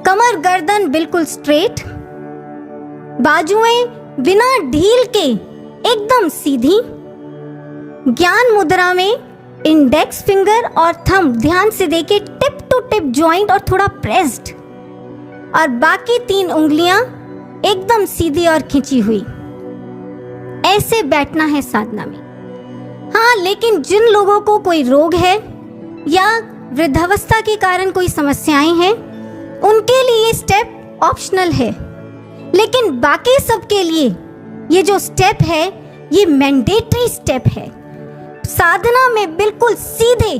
कमर गर्दन बिल्कुल स्ट्रेट, बाजुएं बिना ढील के एकदम सीधी। ज्ञान मुद्रा में इंडेक्स फिंगर और थंब ध्यान से देके टिप टू टिप जॉइंट और थोड़ा प्रेस्ड, और बाकी 3 उंगलियां एकदम सीधी और खिंची हुई। ऐसे बैठना है साधना में। हाँ, लेकिन जिन लोगों को कोई रोग है या वृद्धावस्था के कारण कोई समस्याएं हैं, उनके लिए ये स्टेप ऑप्शनल है, लेकिन बाकी सबके लिए ये जो स्टेप है ये मैंडेटरी स्टेप है। साधना में बिल्कुल सीधे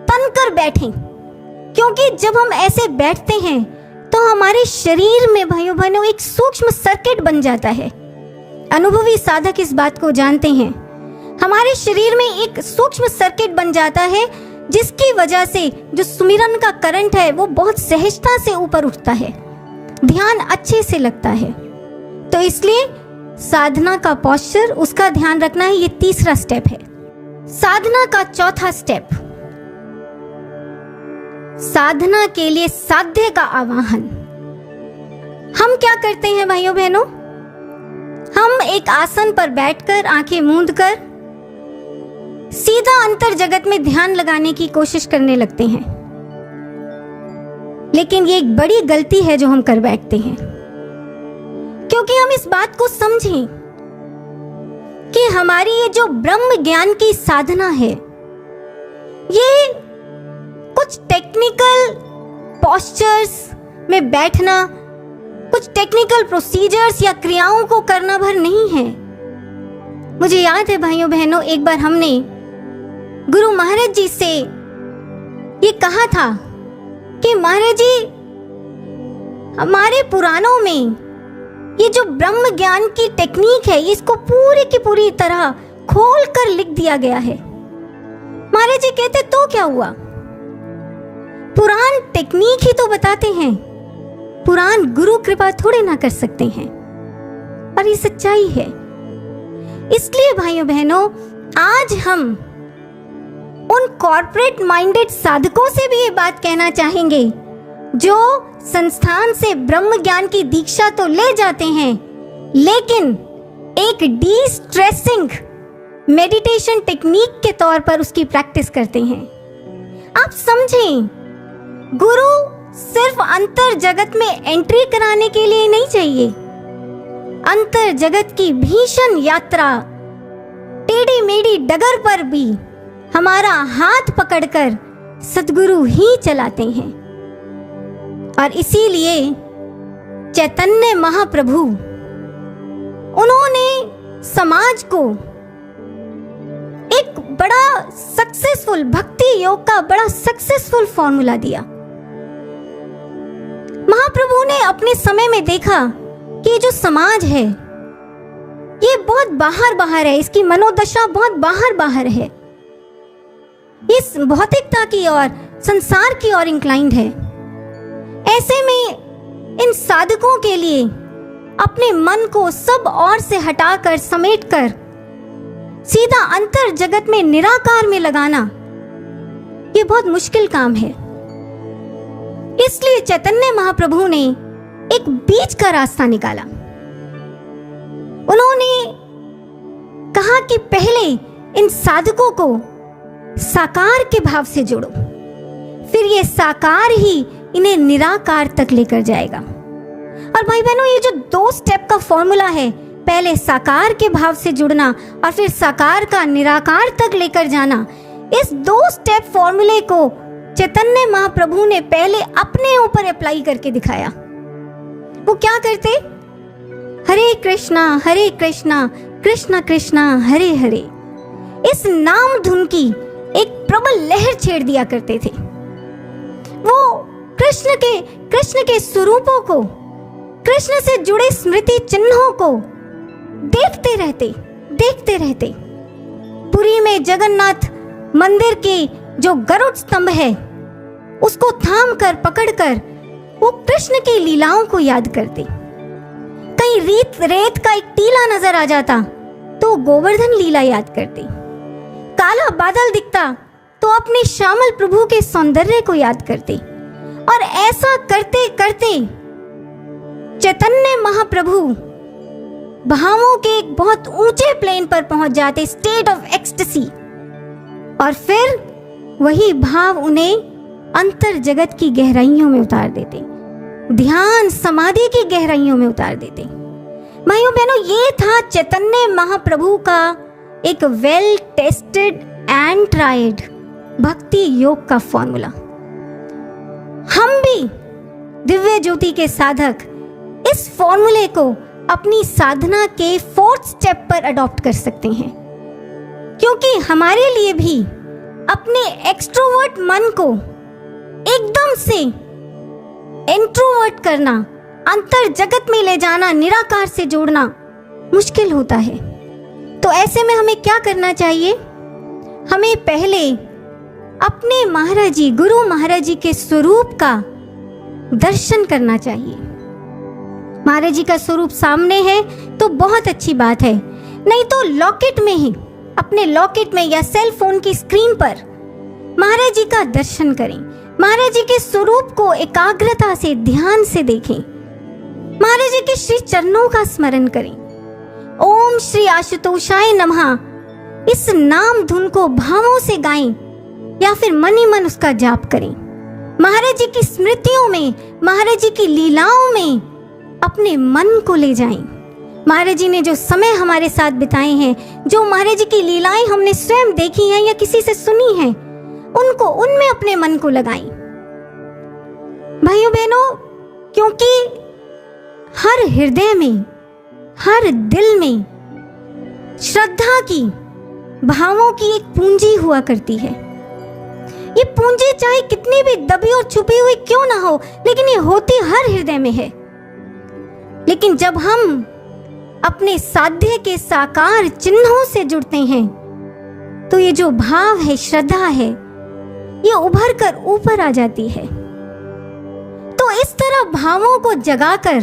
तन कर बैठें, क्योंकि जब हम ऐसे बैठते हैं तो हमारे शरीर में भाइयों बहनों एक सूक्ष्म सर्किट बन जाता है। अनुभवी साधक इस बात को जानते हैं। हमारे शरीर में एक सूक्ष्म सर्किट बन जाता है, जिसकी वजह से जो सुमिरन का करंट है वो बहुत सहजता से ऊपर उठता है, ध्यान अच्छे से लगता है। तो इसलिए साधना का पोस्चर, उसका ध्यान रखना है। ये तीसरा स्टेप है। साधना का चौथा स्टेप, साधना के लिए साध्य का आवाहन। हम क्या करते हैं भाइयों बहनों, हम एक आसन पर बैठकर आंखें मूंद कर सीधा अंतर जगत में ध्यान लगाने की कोशिश करने लगते हैं। लेकिन ये एक बड़ी गलती है जो हम कर बैठते हैं, क्योंकि हम इस बात को समझें कि हमारी ये जो ब्रह्म ज्ञान की साधना है, ये कुछ टेक्निकल पोस्चर्स में बैठना, कुछ टेक्निकल प्रोसीजर्स या क्रियाओं को करना भर नहीं है। मुझे याद है भाइयों बहनों, एक बार हमने गुरु महाराज जी से ये कहा था कि महाराज जी, हमारे पुराणों में ये जो ब्रह्म ज्ञान की टेक्निक है, इसको पूरी की पूरी तरह खोल कर लिख दिया गया है। महाराज जी कहते तो क्या हुआ, पुराण टेक्निक ही तो बताते हैं, पुराण गुरु कृपा थोड़े ना कर सकते हैं। और ये सच्चाई है। इसलिए भाइयों बहनों, आज हम उन कॉर्पोरेट माइंडेड साधकों से भी ये बात कहना चाहेंगे जो संस्थान से ब्रह्म ज्ञान की दीक्षा तो ले जाते हैं, लेकिन एक डी स्ट्रेसिंग मेडिटेशन टेक्निक के तौर पर उसकी प्रैक्टिस करते हैं। आप समझें, गुरु सिर्फ अंतर जगत में एंट्री कराने के लिए नहीं चाहिए। अंतर जगत की भीषण यात्रा टेढ़ी मेढ़ी डगर पर भी हमारा हाथ पकड़कर सद्गुरु ही चलाते हैं। और इसीलिए चैतन्य महाप्रभु, उन्होंने समाज को एक बड़ा सक्सेसफुल भक्ति योग का बड़ा सक्सेसफुल फॉर्मूला दिया। महाप्रभु ने अपने समय में देखा कि ये जो समाज है ये बहुत बाहर है, इसकी मनोदशा बहुत बाहर है, इस भौतिकता की ओर, संसार की ओर इंक्लाइंड है। ऐसे में इन साधकों के लिए अपने मन को सब ओर से हटाकर समेटकर सीधा अंतर जगत में निराकार में लगाना ये बहुत मुश्किल काम है। इसलिए चैतन्य महाप्रभु ने एक बीच का रास्ता निकाला। उन्होंने कहा कि पहले इन साधकों को साकार के भाव से जोड़ो, फिर ये साकार ही इन्हें निराकार तक लेकर जाएगा। और भाई बहनों, ये जो 2 स्टेप का फॉर्मूला है, पहले साकार के भाव से जुड़ना और फिर साकार का निराकार तक लेकर जाना, इस 2 स्टेप फॉर्मूले को चैतन्य महाप्रभु ने पहले अपने ऊपर अप्लाई करके दिखाया। वो क्या करते? हरे कृष्णा कृष्ण कृष्णा हरे हरे, इस नाम धुन की एक प्रबल लहर छेड़ दिया करते थे। वो कृष्ण के स्वरूपों को, कृष्ण से जुड़े स्मृति चिन्हों को देखते रहते। पुरी में जगन्नाथ मंदिर के जो गरुड़ स्तंभ है, उसको थाम कर पकड़कर वो कृष्ण की लीलाओं को याद करते। कहीं रेत का एक टीला नजर आ जाता तो गोवर्धन लीला याद करते। काला बादल दिखता तो अपने श्यामल प्रभु के सौंदर्य को याद करते। और ऐसा करते करते चैतन्य महाप्रभु भावों के एक बहुत ऊंचे प्लेन पर पहुंच जाते, स्टेट ऑफ एक्सटेसी। और फिर वही भाव उन्हें अंतर जगत की गहराइयों में उतार देते, ध्यान समाधि की गहराइयों में उतार देते। भाइयों बहनों, ये था चैतन्य महाप्रभु का एक वेल टेस्टेड एंड ट्राइड भक्ति योग का फॉर्मूला। हम भी दिव्य ज्योति के साधक इस फॉर्मूले को अपनी साधना के 4th स्टेप पर अडॉप्ट कर सकते हैं, क्योंकि हमारे लिए भी अपने एक्सट्रोवर्ट मन को एकदम से इंट्रोवर्ट करना, अंतर जगत में ले जाना, निराकार से जोड़ना मुश्किल होता है। तो ऐसे में हमें क्या करना चाहिए? हमें पहले अपने महाराज जी, गुरु महाराज जी के स्वरूप का दर्शन करना चाहिए। महाराज जी का स्वरूप सामने है तो बहुत अच्छी बात है, नहीं तो लॉकेट में ही, अपने लॉकेट में या सेल फोन की स्क्रीन पर महाराज जी का दर्शन करें। महाराज जी के स्वरूप को एकाग्रता से, ध्यान से देखें। महाराज जी के श्री चरणों का स्मरण करें। ओम श्री आशुतोषाय नमः इस नाम धुन को भावों से गाएं या फिर मन ही मन उसका जाप करें। महाराज जी की स्मृतियों में, महाराज जी की लीलाओं में अपने मन को ले जाएं। महाराज जी ने जो समय हमारे साथ बिताए हैं, जो महाराज जी की लीलाएं हमने स्वयं देखी हैं या किसी से सुनी हैं, उनमें अपने मन को लगाएं। भाइयों बहनों, क्योंकि हर हृदय में, हर दिल में श्रद्धा की, भावों की एक पूंजी हुआ करती है। ये पूंजी चाहे कितनी भी दबी और छुपी हुई क्यों ना हो, लेकिन ये होती हर हृदय में है। लेकिन जब हम अपने साध्य के साकार चिन्हों से जुड़ते हैं तो ये जो भाव है, श्रद्धा है, ये उभर कर ऊपर आ जाती है। तो इस तरह भावों को जगाकर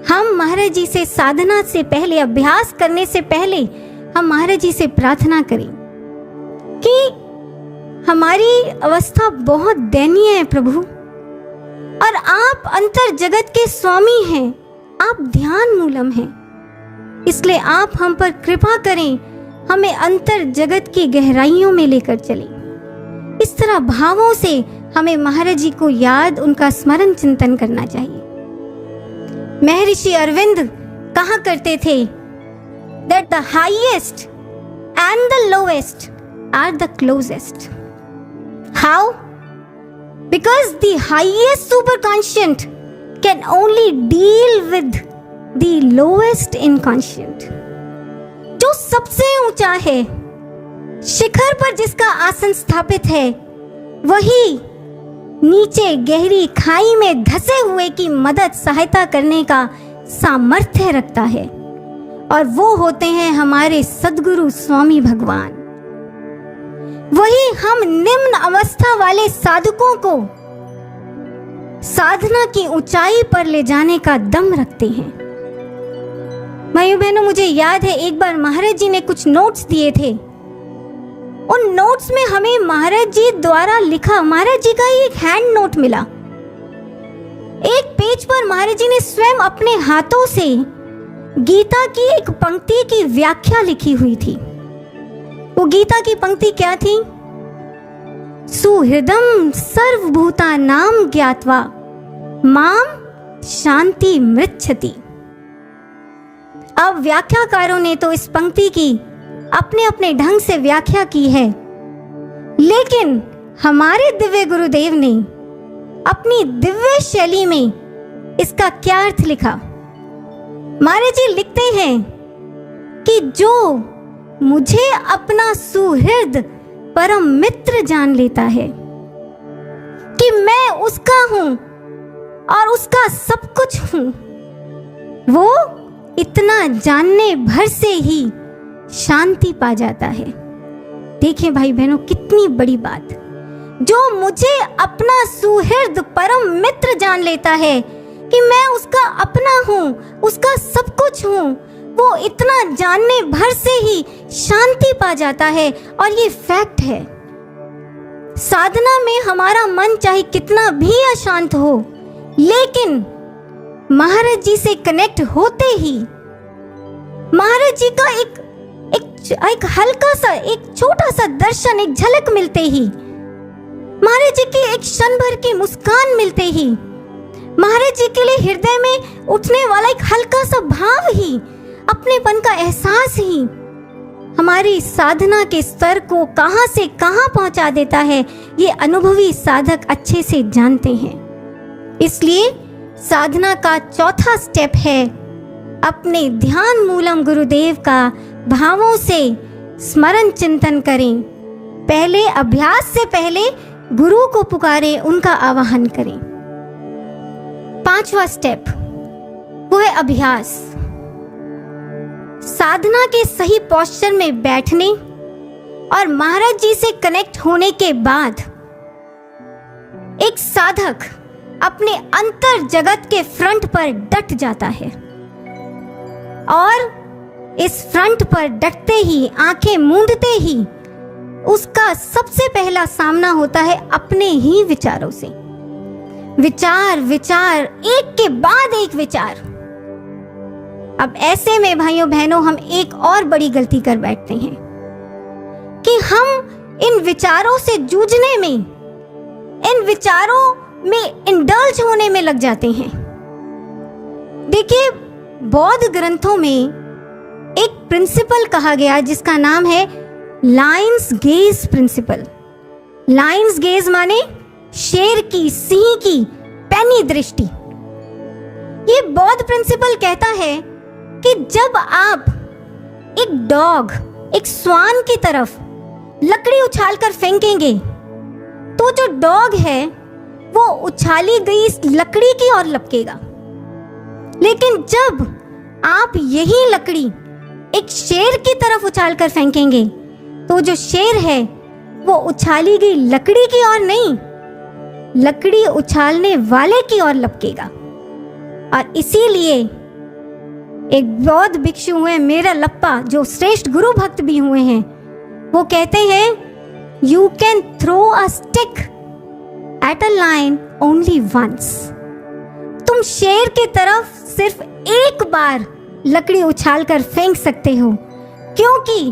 हम महाराज जी से, साधना से पहले, अभ्यास करने से पहले हम महाराज जी से प्रार्थना करें कि हमारी अवस्था बहुत दयनीय है प्रभु, और आप अंतर जगत के स्वामी हैं, आप ध्यान मूलम हैं, इसलिए आप हम पर कृपा करें, हमें अंतर जगत की गहराइयों में लेकर चलें। इस तरह भावों से हमें महाराज जी को याद, उनका स्मरण चिंतन करना चाहिए। महर्षि अरविंद कहा करते थे that the highest and the lowest are the closest. How? Because the highest superconscient can only deal with the lowest inconscient. जो सबसे ऊंचा है, शिखर पर जिसका आसन स्थापित है, वही नीचे गहरी खाई में धसे हुए की मदद, सहायता करने का सामर्थ्य रखता है, और वो होते हैं हमारे सद्गुरु स्वामी भगवान। वही हम निम्न अवस्था वाले साधकों को साधना की ऊंचाई पर ले जाने का दम रखते हैं। भाइयों बहनों, मुझे याद है एक बार महाराज जी ने कुछ नोट्स दिए थे। उन नोट्स में हमें महाराज जी द्वारा लिखा, महाराज जी का एक हैंड नोट मिला। एक पेज पर महाराज जी ने स्वयं अपने हाथों से गीता की एक पंक्ति की व्याख्या लिखी हुई थी। वो गीता की पंक्ति क्या थी? सुहृदं सर्वभूतानां ज्ञात्वा माम शांति मृच्छति। अब व्याख्याकारों ने तो इस पंक्ति की अपने अपने ढंग से व्याख्या की है, लेकिन हमारे दिव्य गुरुदेव ने अपनी दिव्य शैली में इसका क्या अर्थ लिखा। महाराज जी लिखते हैं कि जो मुझे अपना सुहृद परम मित्र जान लेता है कि मैं उसका हूं और उसका सब कुछ हूं, वो इतना जानने भर से ही शांति पा जाता है। देखिए भाई बहनों, कितनी बड़ी बात। जो मुझे अपना सुहृद परम मित्र जान लेता है कि मैं उसका अपना हूं, उसका सब कुछ हूं, वो इतना जानने भर से ही शांति पा जाता है। और ये फैक्ट है। साधना में हमारा मन चाहे कितना भी अशांत हो, लेकिन महाराज जी से कनेक्ट होते ही महाराज जी का एक हल्का सा, एक छोटा सा दर्शन, एक झलक मिलते ही, महाराज जी की एक क्षण भर की मुस्कान मिलते ही, महाराज जी के लिए हृदय में उठने वाला एक हल्का सा भाव ही, अपनेपन का एहसास ही हमारी साधना के स्तर को कहां से कहां पहुंचा देता है, ये अनुभवी साधक अच्छे से जानते हैं। इसलिए साधना का चौथा स्टेप है अपने ध्यान मूलम गुरुदेव का भावों से स्मरण चिंतन करें। पहले अभ्यास से पहले गुरु को पुकारें, उनका आवाहन करें। पांचवा स्टेप वो है अभ्यास। साधना के सही पोस्चर में बैठने और महाराज जी से कनेक्ट होने के बाद एक साधक अपने अंतर जगत के फ्रंट पर डट जाता है, और इस फ्रंट पर डटते ही, आंखें मूंदते ही उसका सबसे पहला सामना होता है अपने ही विचारों से। विचार विचार, एक के बाद एक विचार। अब ऐसे में भाइयों बहनों, हम एक और बड़ी गलती कर बैठते हैं कि हम इन विचारों से जूझने में, इन विचारों में इंडल्ज होने में लग जाते हैं। देखिए, बौद्ध ग्रंथों में एक प्रिंसिपल कहा गया जिसका नाम है lion's gaze principle. Lion's gaze माने शेर की, सिंह की पैनी दृष्टि। ये बौद्ध प्रिंसिपल कहता है कि जब आप एक डॉग, एक स्वान की तरफ लकड़ी उछालकर फेंकेंगे, तो जो डॉग है वो उछाली गई इस लकड़ी की ओर लपकेगा। लेकिन जब आप यही लकड़ी एक शेर की तरफ उछालकर फेंकेंगे, तो जो शेर है वो उछाली गई लकड़ी की ओर नहीं, लकड़ी उछालने वाले की ओर लपकेगा। और इसीलिए एक बौद्ध भिक्षु हुए मेरा लप्पा, जो श्रेष्ठ गुरु भक्त भी हुए हैं, वो कहते हैं you can throw a stick at a lion only once. तुम शेर की तरफ सिर्फ एक बार लकड़ी उछालकर फेंक सकते हो, क्योंकि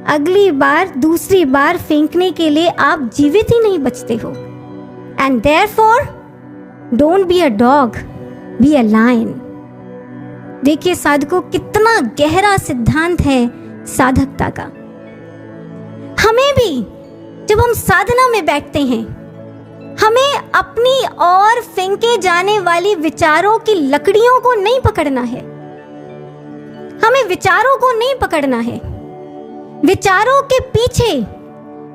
अगली बार, दूसरी बार फेंकने के लिए आप जीवित ही नहीं बचते हो। And therefore don't be a dog, be a lion. देखिए साधकों, कितना गहरा सिद्धांत है साधकता का। हमें भी जब हम साधना में बैठते हैं, हमें अपनी ओर फेंके जाने वाली विचारों की लकड़ियों को नहीं पकड़ना है। हमें विचारों को नहीं पकड़ना है। विचारों के पीछे,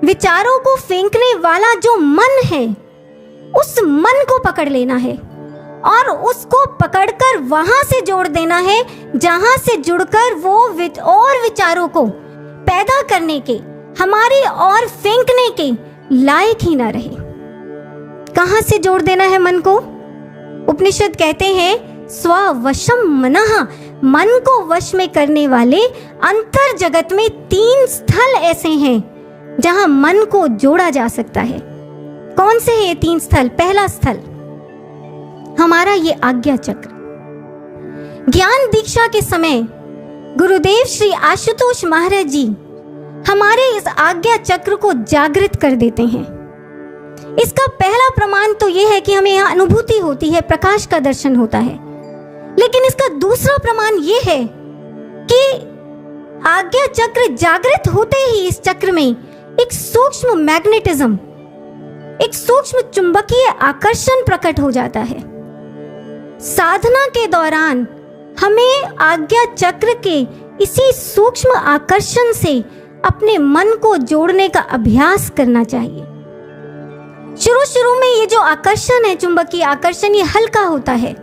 विचारों को फेंकने वाला जो मन है, उस मन को पकड़ लेना है और उसको पकड़कर वहां से जोड़ देना है जहां से जुड़कर वो और विचारों को पैदा करने के, हमारी ओर फेंकने के लायक ही ना रहे। कहां से जोड़ देना है मन को? उपनिषद कहते हैं स्ववशम मनः, मन को वश में करने वाले अंतर जगत में 3 स्थल ऐसे हैं जहां मन को जोड़ा जा सकता है। कौन से हैं ये 3 स्थल? पहला स्थल हमारा ये आज्ञा चक्र। ज्ञान दीक्षा के समय गुरुदेव श्री आशुतोष महाराज जी हमारे इस आज्ञा चक्र को जागृत कर देते हैं। इसका पहला प्रमाण तो यह है कि हमें यहाँ अनुभूति होती है, प्रकाश का दर्शन होता है। लेकिन इसका दूसरा प्रमाण यह है कि आज्ञा चक्र जागृत होते ही इस चक्र में एक सूक्ष्म मैग्नेटिज्म, एक सूक्ष्म चुंबकीय आकर्षण प्रकट हो जाता है। साधना के दौरान हमें आज्ञा चक्र के इसी सूक्ष्म आकर्षण से अपने मन को जोड़ने का अभ्यास करना चाहिए। शुरू शुरू में ये जो आकर्षण है, चुंबकीय आकर्षण, ये हल्का होता है,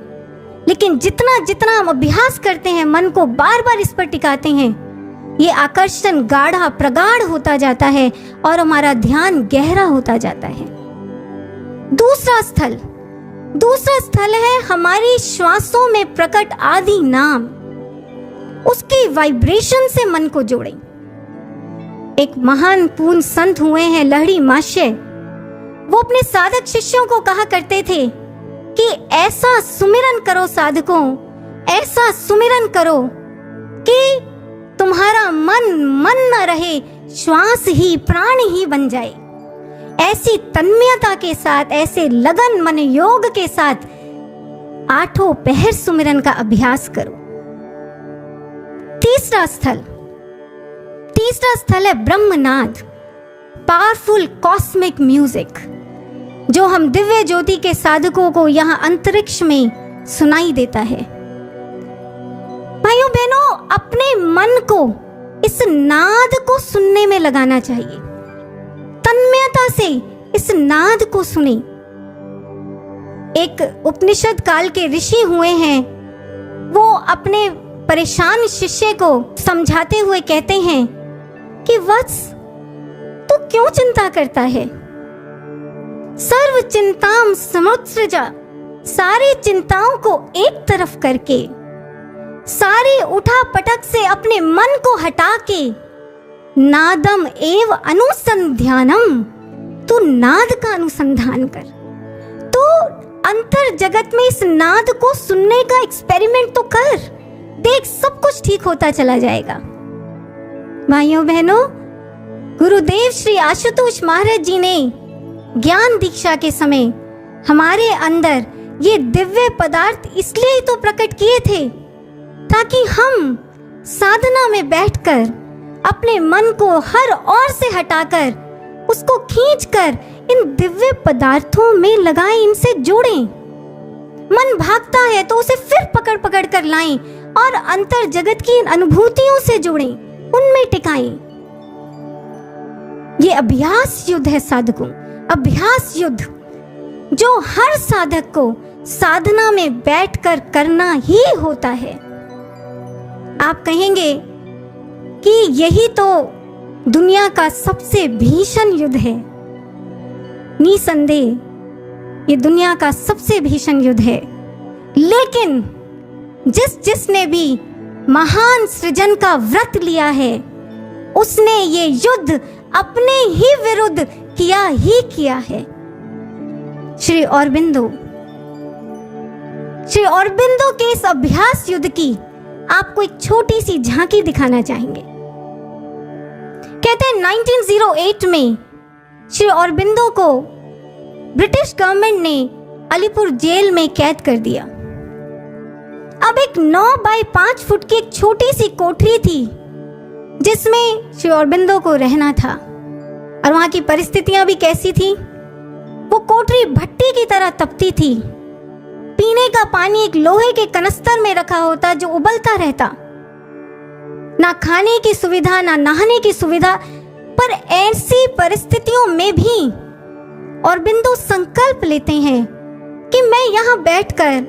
लेकिन जितना जितना हम अभ्यास करते हैं, मन को बार बार इस पर टिकाते हैं, ये आकर्षण गाढ़ा प्रगाढ़ होता जाता है और हमारा ध्यान गहरा होता जाता है। दूसरा स्थल है हमारी श्वासों में प्रकट आदि नाम, उसकी वाइब्रेशन से मन को जोड़ें। एक महान पूर्ण संत हुए हैं लहड़ी माश्य, वो अपने साधक शिष्यों को कहा करते थे कि ऐसा सुमिरन करो साधकों, ऐसा सुमिरन करो कि तुम्हारा मन न रहे, श्वास ही प्राण ही बन जाए। ऐसी तन्मयता के साथ, ऐसे लगन मन योग के साथ 8 पहर सुमिरन का अभ्यास करो। तीसरा स्थल है ब्रह्मनाद, पावरफुल कॉस्मिक म्यूजिक, जो हम दिव्य ज्योति के साधकों को यहाँ अंतरिक्ष में सुनाई देता है। भाइयों बहनों, अपने मन को इस नाद को सुनने में लगाना चाहिए, तन्मयता से इस नाद को सुने। एक उपनिषद काल के ऋषि हुए हैं, वो अपने परेशान शिष्य को समझाते हुए कहते हैं कि वत्स, तू क्यों चिंता करता है? सर्व चिंताम समुत्सृजा, सारी चिंताओं को एक तरफ करके, सारी उठा पटक से अपने मन को हटा के, नादम एव अनुसंध्यानम, तू नाद का अनुसंधान कर। तू अंतर जगत में इस नाद को सुनने का एक्सपेरिमेंट तो कर, देख सब कुछ ठीक होता चला जाएगा। भाइयों बहनों, गुरुदेव श्री आशुतोष महाराज जी ने ज्ञान दीक्षा के समय हमारे अंदर ये दिव्य पदार्थ इसलिए ही तो प्रकट किए थे ताकि हम साधना में बैठकर अपने मन को हर ओर से हटाकर उसको खींचकर इन दिव्य पदार्थों में लगाएं, इनसे जोड़ें। मन भागता है तो उसे फिर पकड़ पकड़ कर लाएं और अंतर जगत की इन अनुभूतियों से जुड़ें, उनमें टिकाएं। ये अभ्यास युद्ध है साधकों, अभ्यास युद्ध जो हर साधक को साधना में बैठकर करना ही होता है। आप कहेंगे कि यही तो दुनिया का सबसे भीषण युद्ध है। निसंदेह ये दुनिया का सबसे भीषण युद्ध है, लेकिन जिसने भी महान सृजन का व्रत लिया है उसने ये युद्ध अपने ही विरुद्ध किया ही किया है। श्री औरबिंदो के इस अभ्यास युद्ध की आपको एक छोटी सी झांकी दिखाना चाहेंगे। कहते हैं 1908 में श्री औरबिंदो को ब्रिटिश गवर्नमेंट ने अलीपुर जेल में कैद कर दिया। अब एक 9 बाय 5 फुट की एक छोटी सी कोठरी थी जिसमें श्री औरबिंदो को रहना था, और वहां की परिस्थितियां भी कैसी थी? वो कोठरी भट्टी की तरह तपती थी। पीने का पानी एक लोहे के कनस्तर में रखा होता जो उबलता रहता। ना खाने की सुविधा, ना नहाने की सुविधा। पर ऐसी परिस्थितियों में भी औरबिंदो संकल्प लेते हैं कि मैं यहाँ बैठकर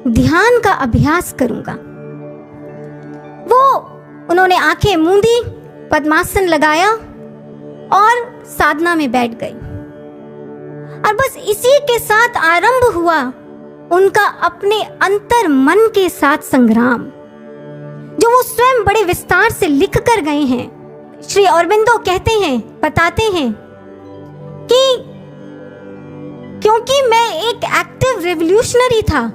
ध्यान का अभ्यास करूंगा। उन्होंने आंखें मूंदी, पद्मासन लगाया और साधना में बैठ गई। और बस इसी के साथ आरंभ हुआ उनका अपने अंतर मन के साथ संग्राम, जो वो स्वयं बड़े विस्तार से लिख कर गए हैं। श्री औरबिंदो कहते हैं, बताते हैं कि क्योंकि मैं एक एक्टिव रेवोल्यूशनरी था,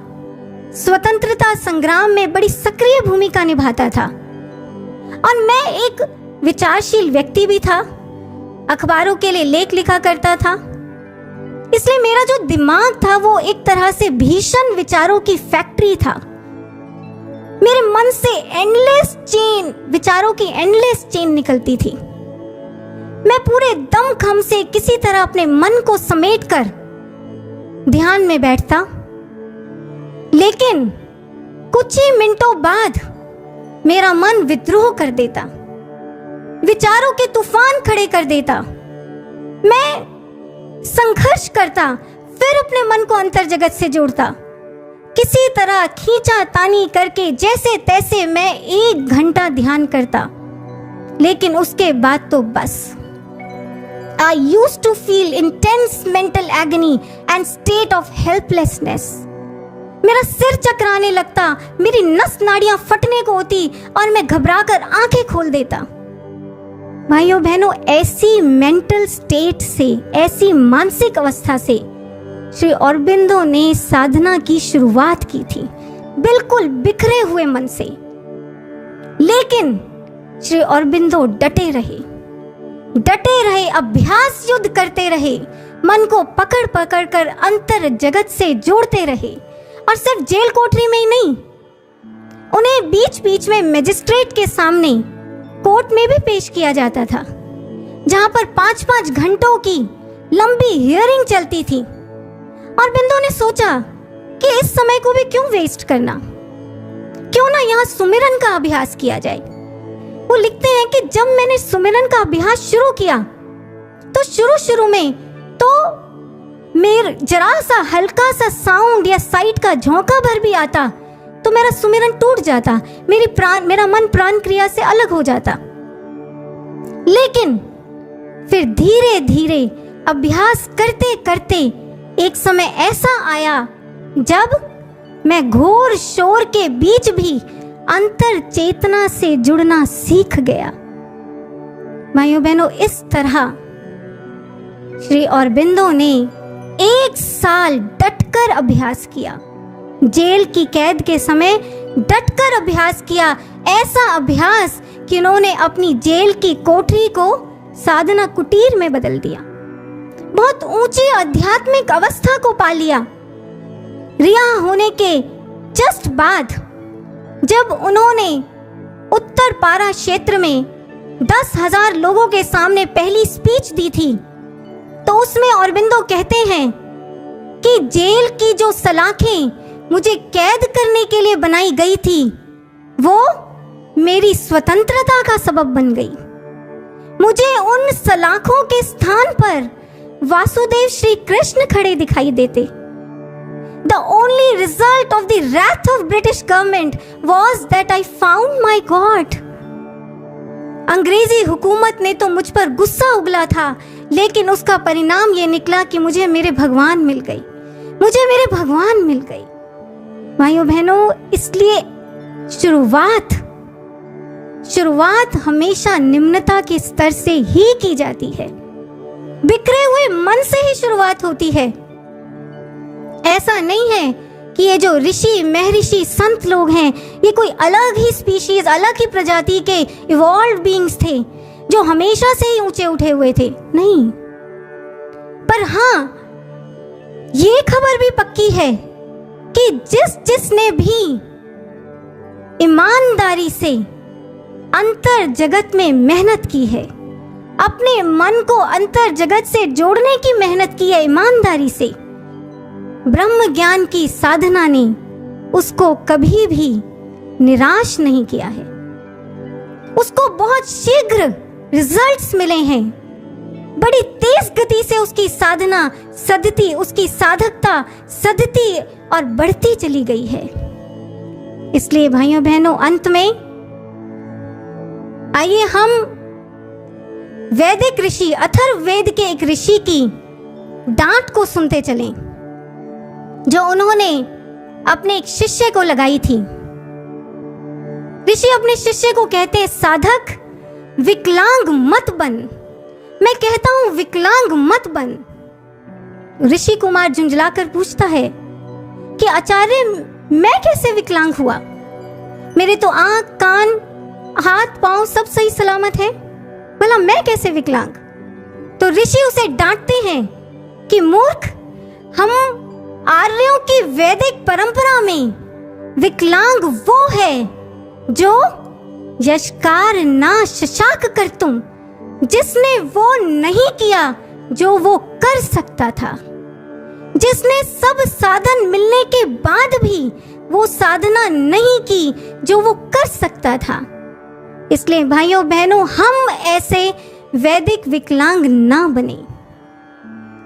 स्वतंत्रता संग्राम में बड़ी सक्रिय भूमिका निभाता था, और मैं एक विचारशील व्यक्ति भी था, अखबारों के लिए लेख लिखा करता था। इसलिए मेरा जो दिमाग था वो एक तरह से भीषण विचारों की फैक्ट्री था। मेरे मन से एंडलेस चेन, विचारों की एंडलेस चेन निकलती थी। मैं पूरे दमखम से किसी तरह अपने मन को समेटकर ध्यान में बैठता, लेकिन कुछ ही मिनटों बाद मेरा मन विद्रोह कर देता, विचारों के तूफान खड़े कर देता। मैं संघर्ष करता, फिर अपने मन को अंतर जगत से जोड़ता। किसी तरह खींचा तानी करके जैसे तैसे मैं 1 घंटा ध्यान करता, लेकिन उसके बाद तो बस। I used to feel intense mental agony and state of helplessness. मेरा सिर चकराने लगता, मेरी नस नाड़ियां फटने को होती और मैं घबराकर आंखें खोल देता। भाइयों बहनों, ऐसी मेंटल स्टेट से, ऐसी मानसिक अवस्था से श्री अरबिंदो ने साधना की शुरुआत की थी, बिल्कुल बिखरे हुए मन से। लेकिन श्री अरबिंदो डटे रहे, अभ्यास युद्ध करते रहे, मन को पकड़ पकड़ कर अंतर जगत से जोड़ते रहे। और सिर्फ जेल कोठरी में ही नहीं, उन्हें बीच बीच में मजिस्ट्रेट के सामने कोर्ट में भी पेश किया जाता था, जहां पर 5-5 घंटों की लंबी हियरिंग चलती थी। अरबिंदो ने सोचा कि इस समय को भी क्यों वेस्ट करना, क्यों ना यहाँ सुमिरन का अभ्यास किया जाए। वो लिखते हैं कि जब मैंने सुमिरन का अभ्यास शुरू किया तो शुरू में तो मेरा जरा सा हल्का सा साउंड या साइट का झोंका भर भी आता तो मेरा सुमिरन टूट जाता, मेरा मन प्राण क्रिया से अलग हो जाता। लेकिन फिर धीरे धीरे अभ्यास करते करते एक समय ऐसा आया जब मैं घोर शोर के बीच भी अंतर चेतना से जुड़ना सीख गया। भाइयों बहनों, इस तरह श्री अरबिंदो ने 1 साल डटकर अभ्यास किया। जेल की कैद के समय डटकर अभ्यास किया, ऐसा अभ्यास कि उन्होंने अपनी जेल की कोठरी को साधना कुटीर में बदल दिया। बहुत ऊंची आध्यात्मिक अवस्था को पा लिया। रिहा होने के जस्ट बाद जब उन्होंने उत्तर पारा क्षेत्र में 10,000 लोगों के सामने पहली स्पीच दी थी, तो उसमें अरबिंदो कहते हैं कि जेल की जो सलाखें मुझे कैद करने के लिए बनाई गई थी, वो मेरी स्वतंत्रता का सबब बन गई। मुझे उन सलाखों के स्थान पर वासुदेव श्री कृष्ण खड़े दिखाई देते। The only result of the wrath of British government was that I found my God. अंग्रेजी हुकूमत ने तो मुझ पर गुस्सा उगला था, लेकिन उसका परिणाम ये निकला कि मुझे मेरे भगवान मिल गई। भाइयों बहनों, इसलिए शुरुआत हमेशा निम्नता के स्तर से ही की जाती है। बिखरे हुए मन से ही शुरुआत होती है। ऐसा नहीं है कि ये जो ऋषि महर्षि संत लोग हैं, ये कोई अलग ही स्पीशीज, अलग ही प्रजाति के इवॉल्व बीइंग्स थे जो हमेशा से ही ऊंचे उठे हुए थे, नहीं। पर हाँ, ये खबर भी पक्की है कि जिसने भी ईमानदारी से अंतर जगत में मेहनत की है, अपने मन को अंतर जगत से जोड़ने की मेहनत की है ईमानदारी से, ब्रह्म ज्ञान की साधना ने उसको कभी भी निराश नहीं किया है। उसको बहुत शीघ्र रिजल्ट्स मिले हैं। बड़ी तेज गति से उसकी साधना सदती, उसकी साधकता सदती और बढ़ती चली गई है। इसलिए भाइयों बहनों, अंत में आइए हम वैदिक ऋषि अथर्ववेद के एक ऋषि की डांट को सुनते चलें, जो उन्होंने अपने एक शिष्य को लगाई थी। ऋषि अपने शिष्य को कहते हैं, साधक विकलांग मत बन। मैं कहता हूं विकलांग मत बन। ऋषि कुमार झुंझलाकर पूछता है कि आचार्य, मैं कैसे विकलांग हुआ? मेरे तो आंख, कान, हाथ, पांव सब सही सलामत है, भला मैं कैसे विकलांग? तो ऋषि उसे डांटते हैं कि मूर्ख, हम आर्यों की वैदिक परंपरा में विकलांग वो है जो यशकार ना शशाक कर तुम, जिसने वो नहीं किया जो वो कर सकता था, जिसने सब साधन मिलने के बाद भी वो साधना नहीं की जो वो कर सकता था। इसलिए भाइयों बहनों, हम ऐसे वैदिक विकलांग ना बने।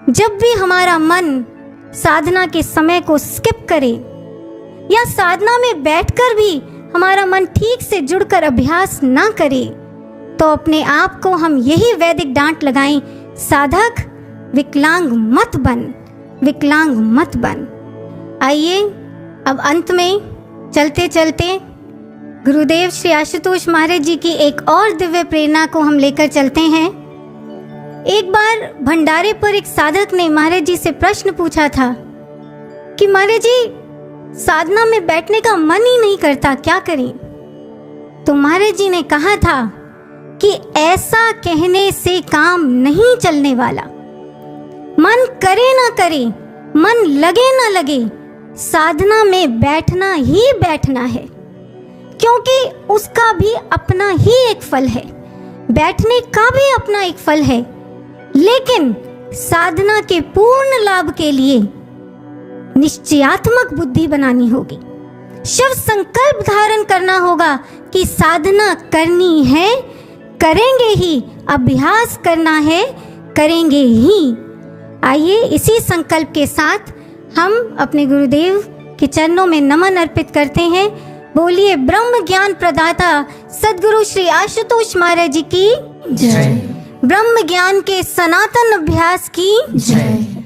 जब भी हमारा मन साधना के समय को स्किप करे या साधना में बैठकर भी हमारा मन ठीक से जुड़कर अभ्यास ना करे, तो अपने आप को हम यही वैदिक डांट लगाएं, साधक विकलांग मत बन, विकलांग मत बन। आइए अब अंत में चलते चलते गुरुदेव श्री आशुतोष महाराज जी की एक और दिव्य प्रेरणा को हम लेकर चलते हैं। एक बार भंडारे पर एक साधक ने महाराज जी से प्रश्न पूछा था कि महाराज जी, साधना में बैठने का मन ही नहीं करता, क्या करें? तो महाराज जी ने कहा था कि ऐसा कहने से काम नहीं चलने वाला। मन करे ना करे, मन लगे ना लगे, साधना में बैठना ही बैठना है, क्योंकि उसका भी अपना ही एक फल है, बैठने का भी अपना एक फल है। लेकिन साधना के पूर्ण लाभ के लिए निश्चयात्मक बुद्धि बनानी होगी, शिव संकल्प धारण करना होगा कि साधना करनी है, करेंगे ही, अभ्यास करना है, करेंगे ही। आइए इसी संकल्प के साथ हम अपने गुरुदेव के चरणों में नमन अर्पित करते हैं। बोलिए ब्रह्म ज्ञान प्रदाता सद्गुरु श्री आशुतोष महाराज जी की जय। ब्रह्म ज्ञान के सनातन अभ्यास की जय।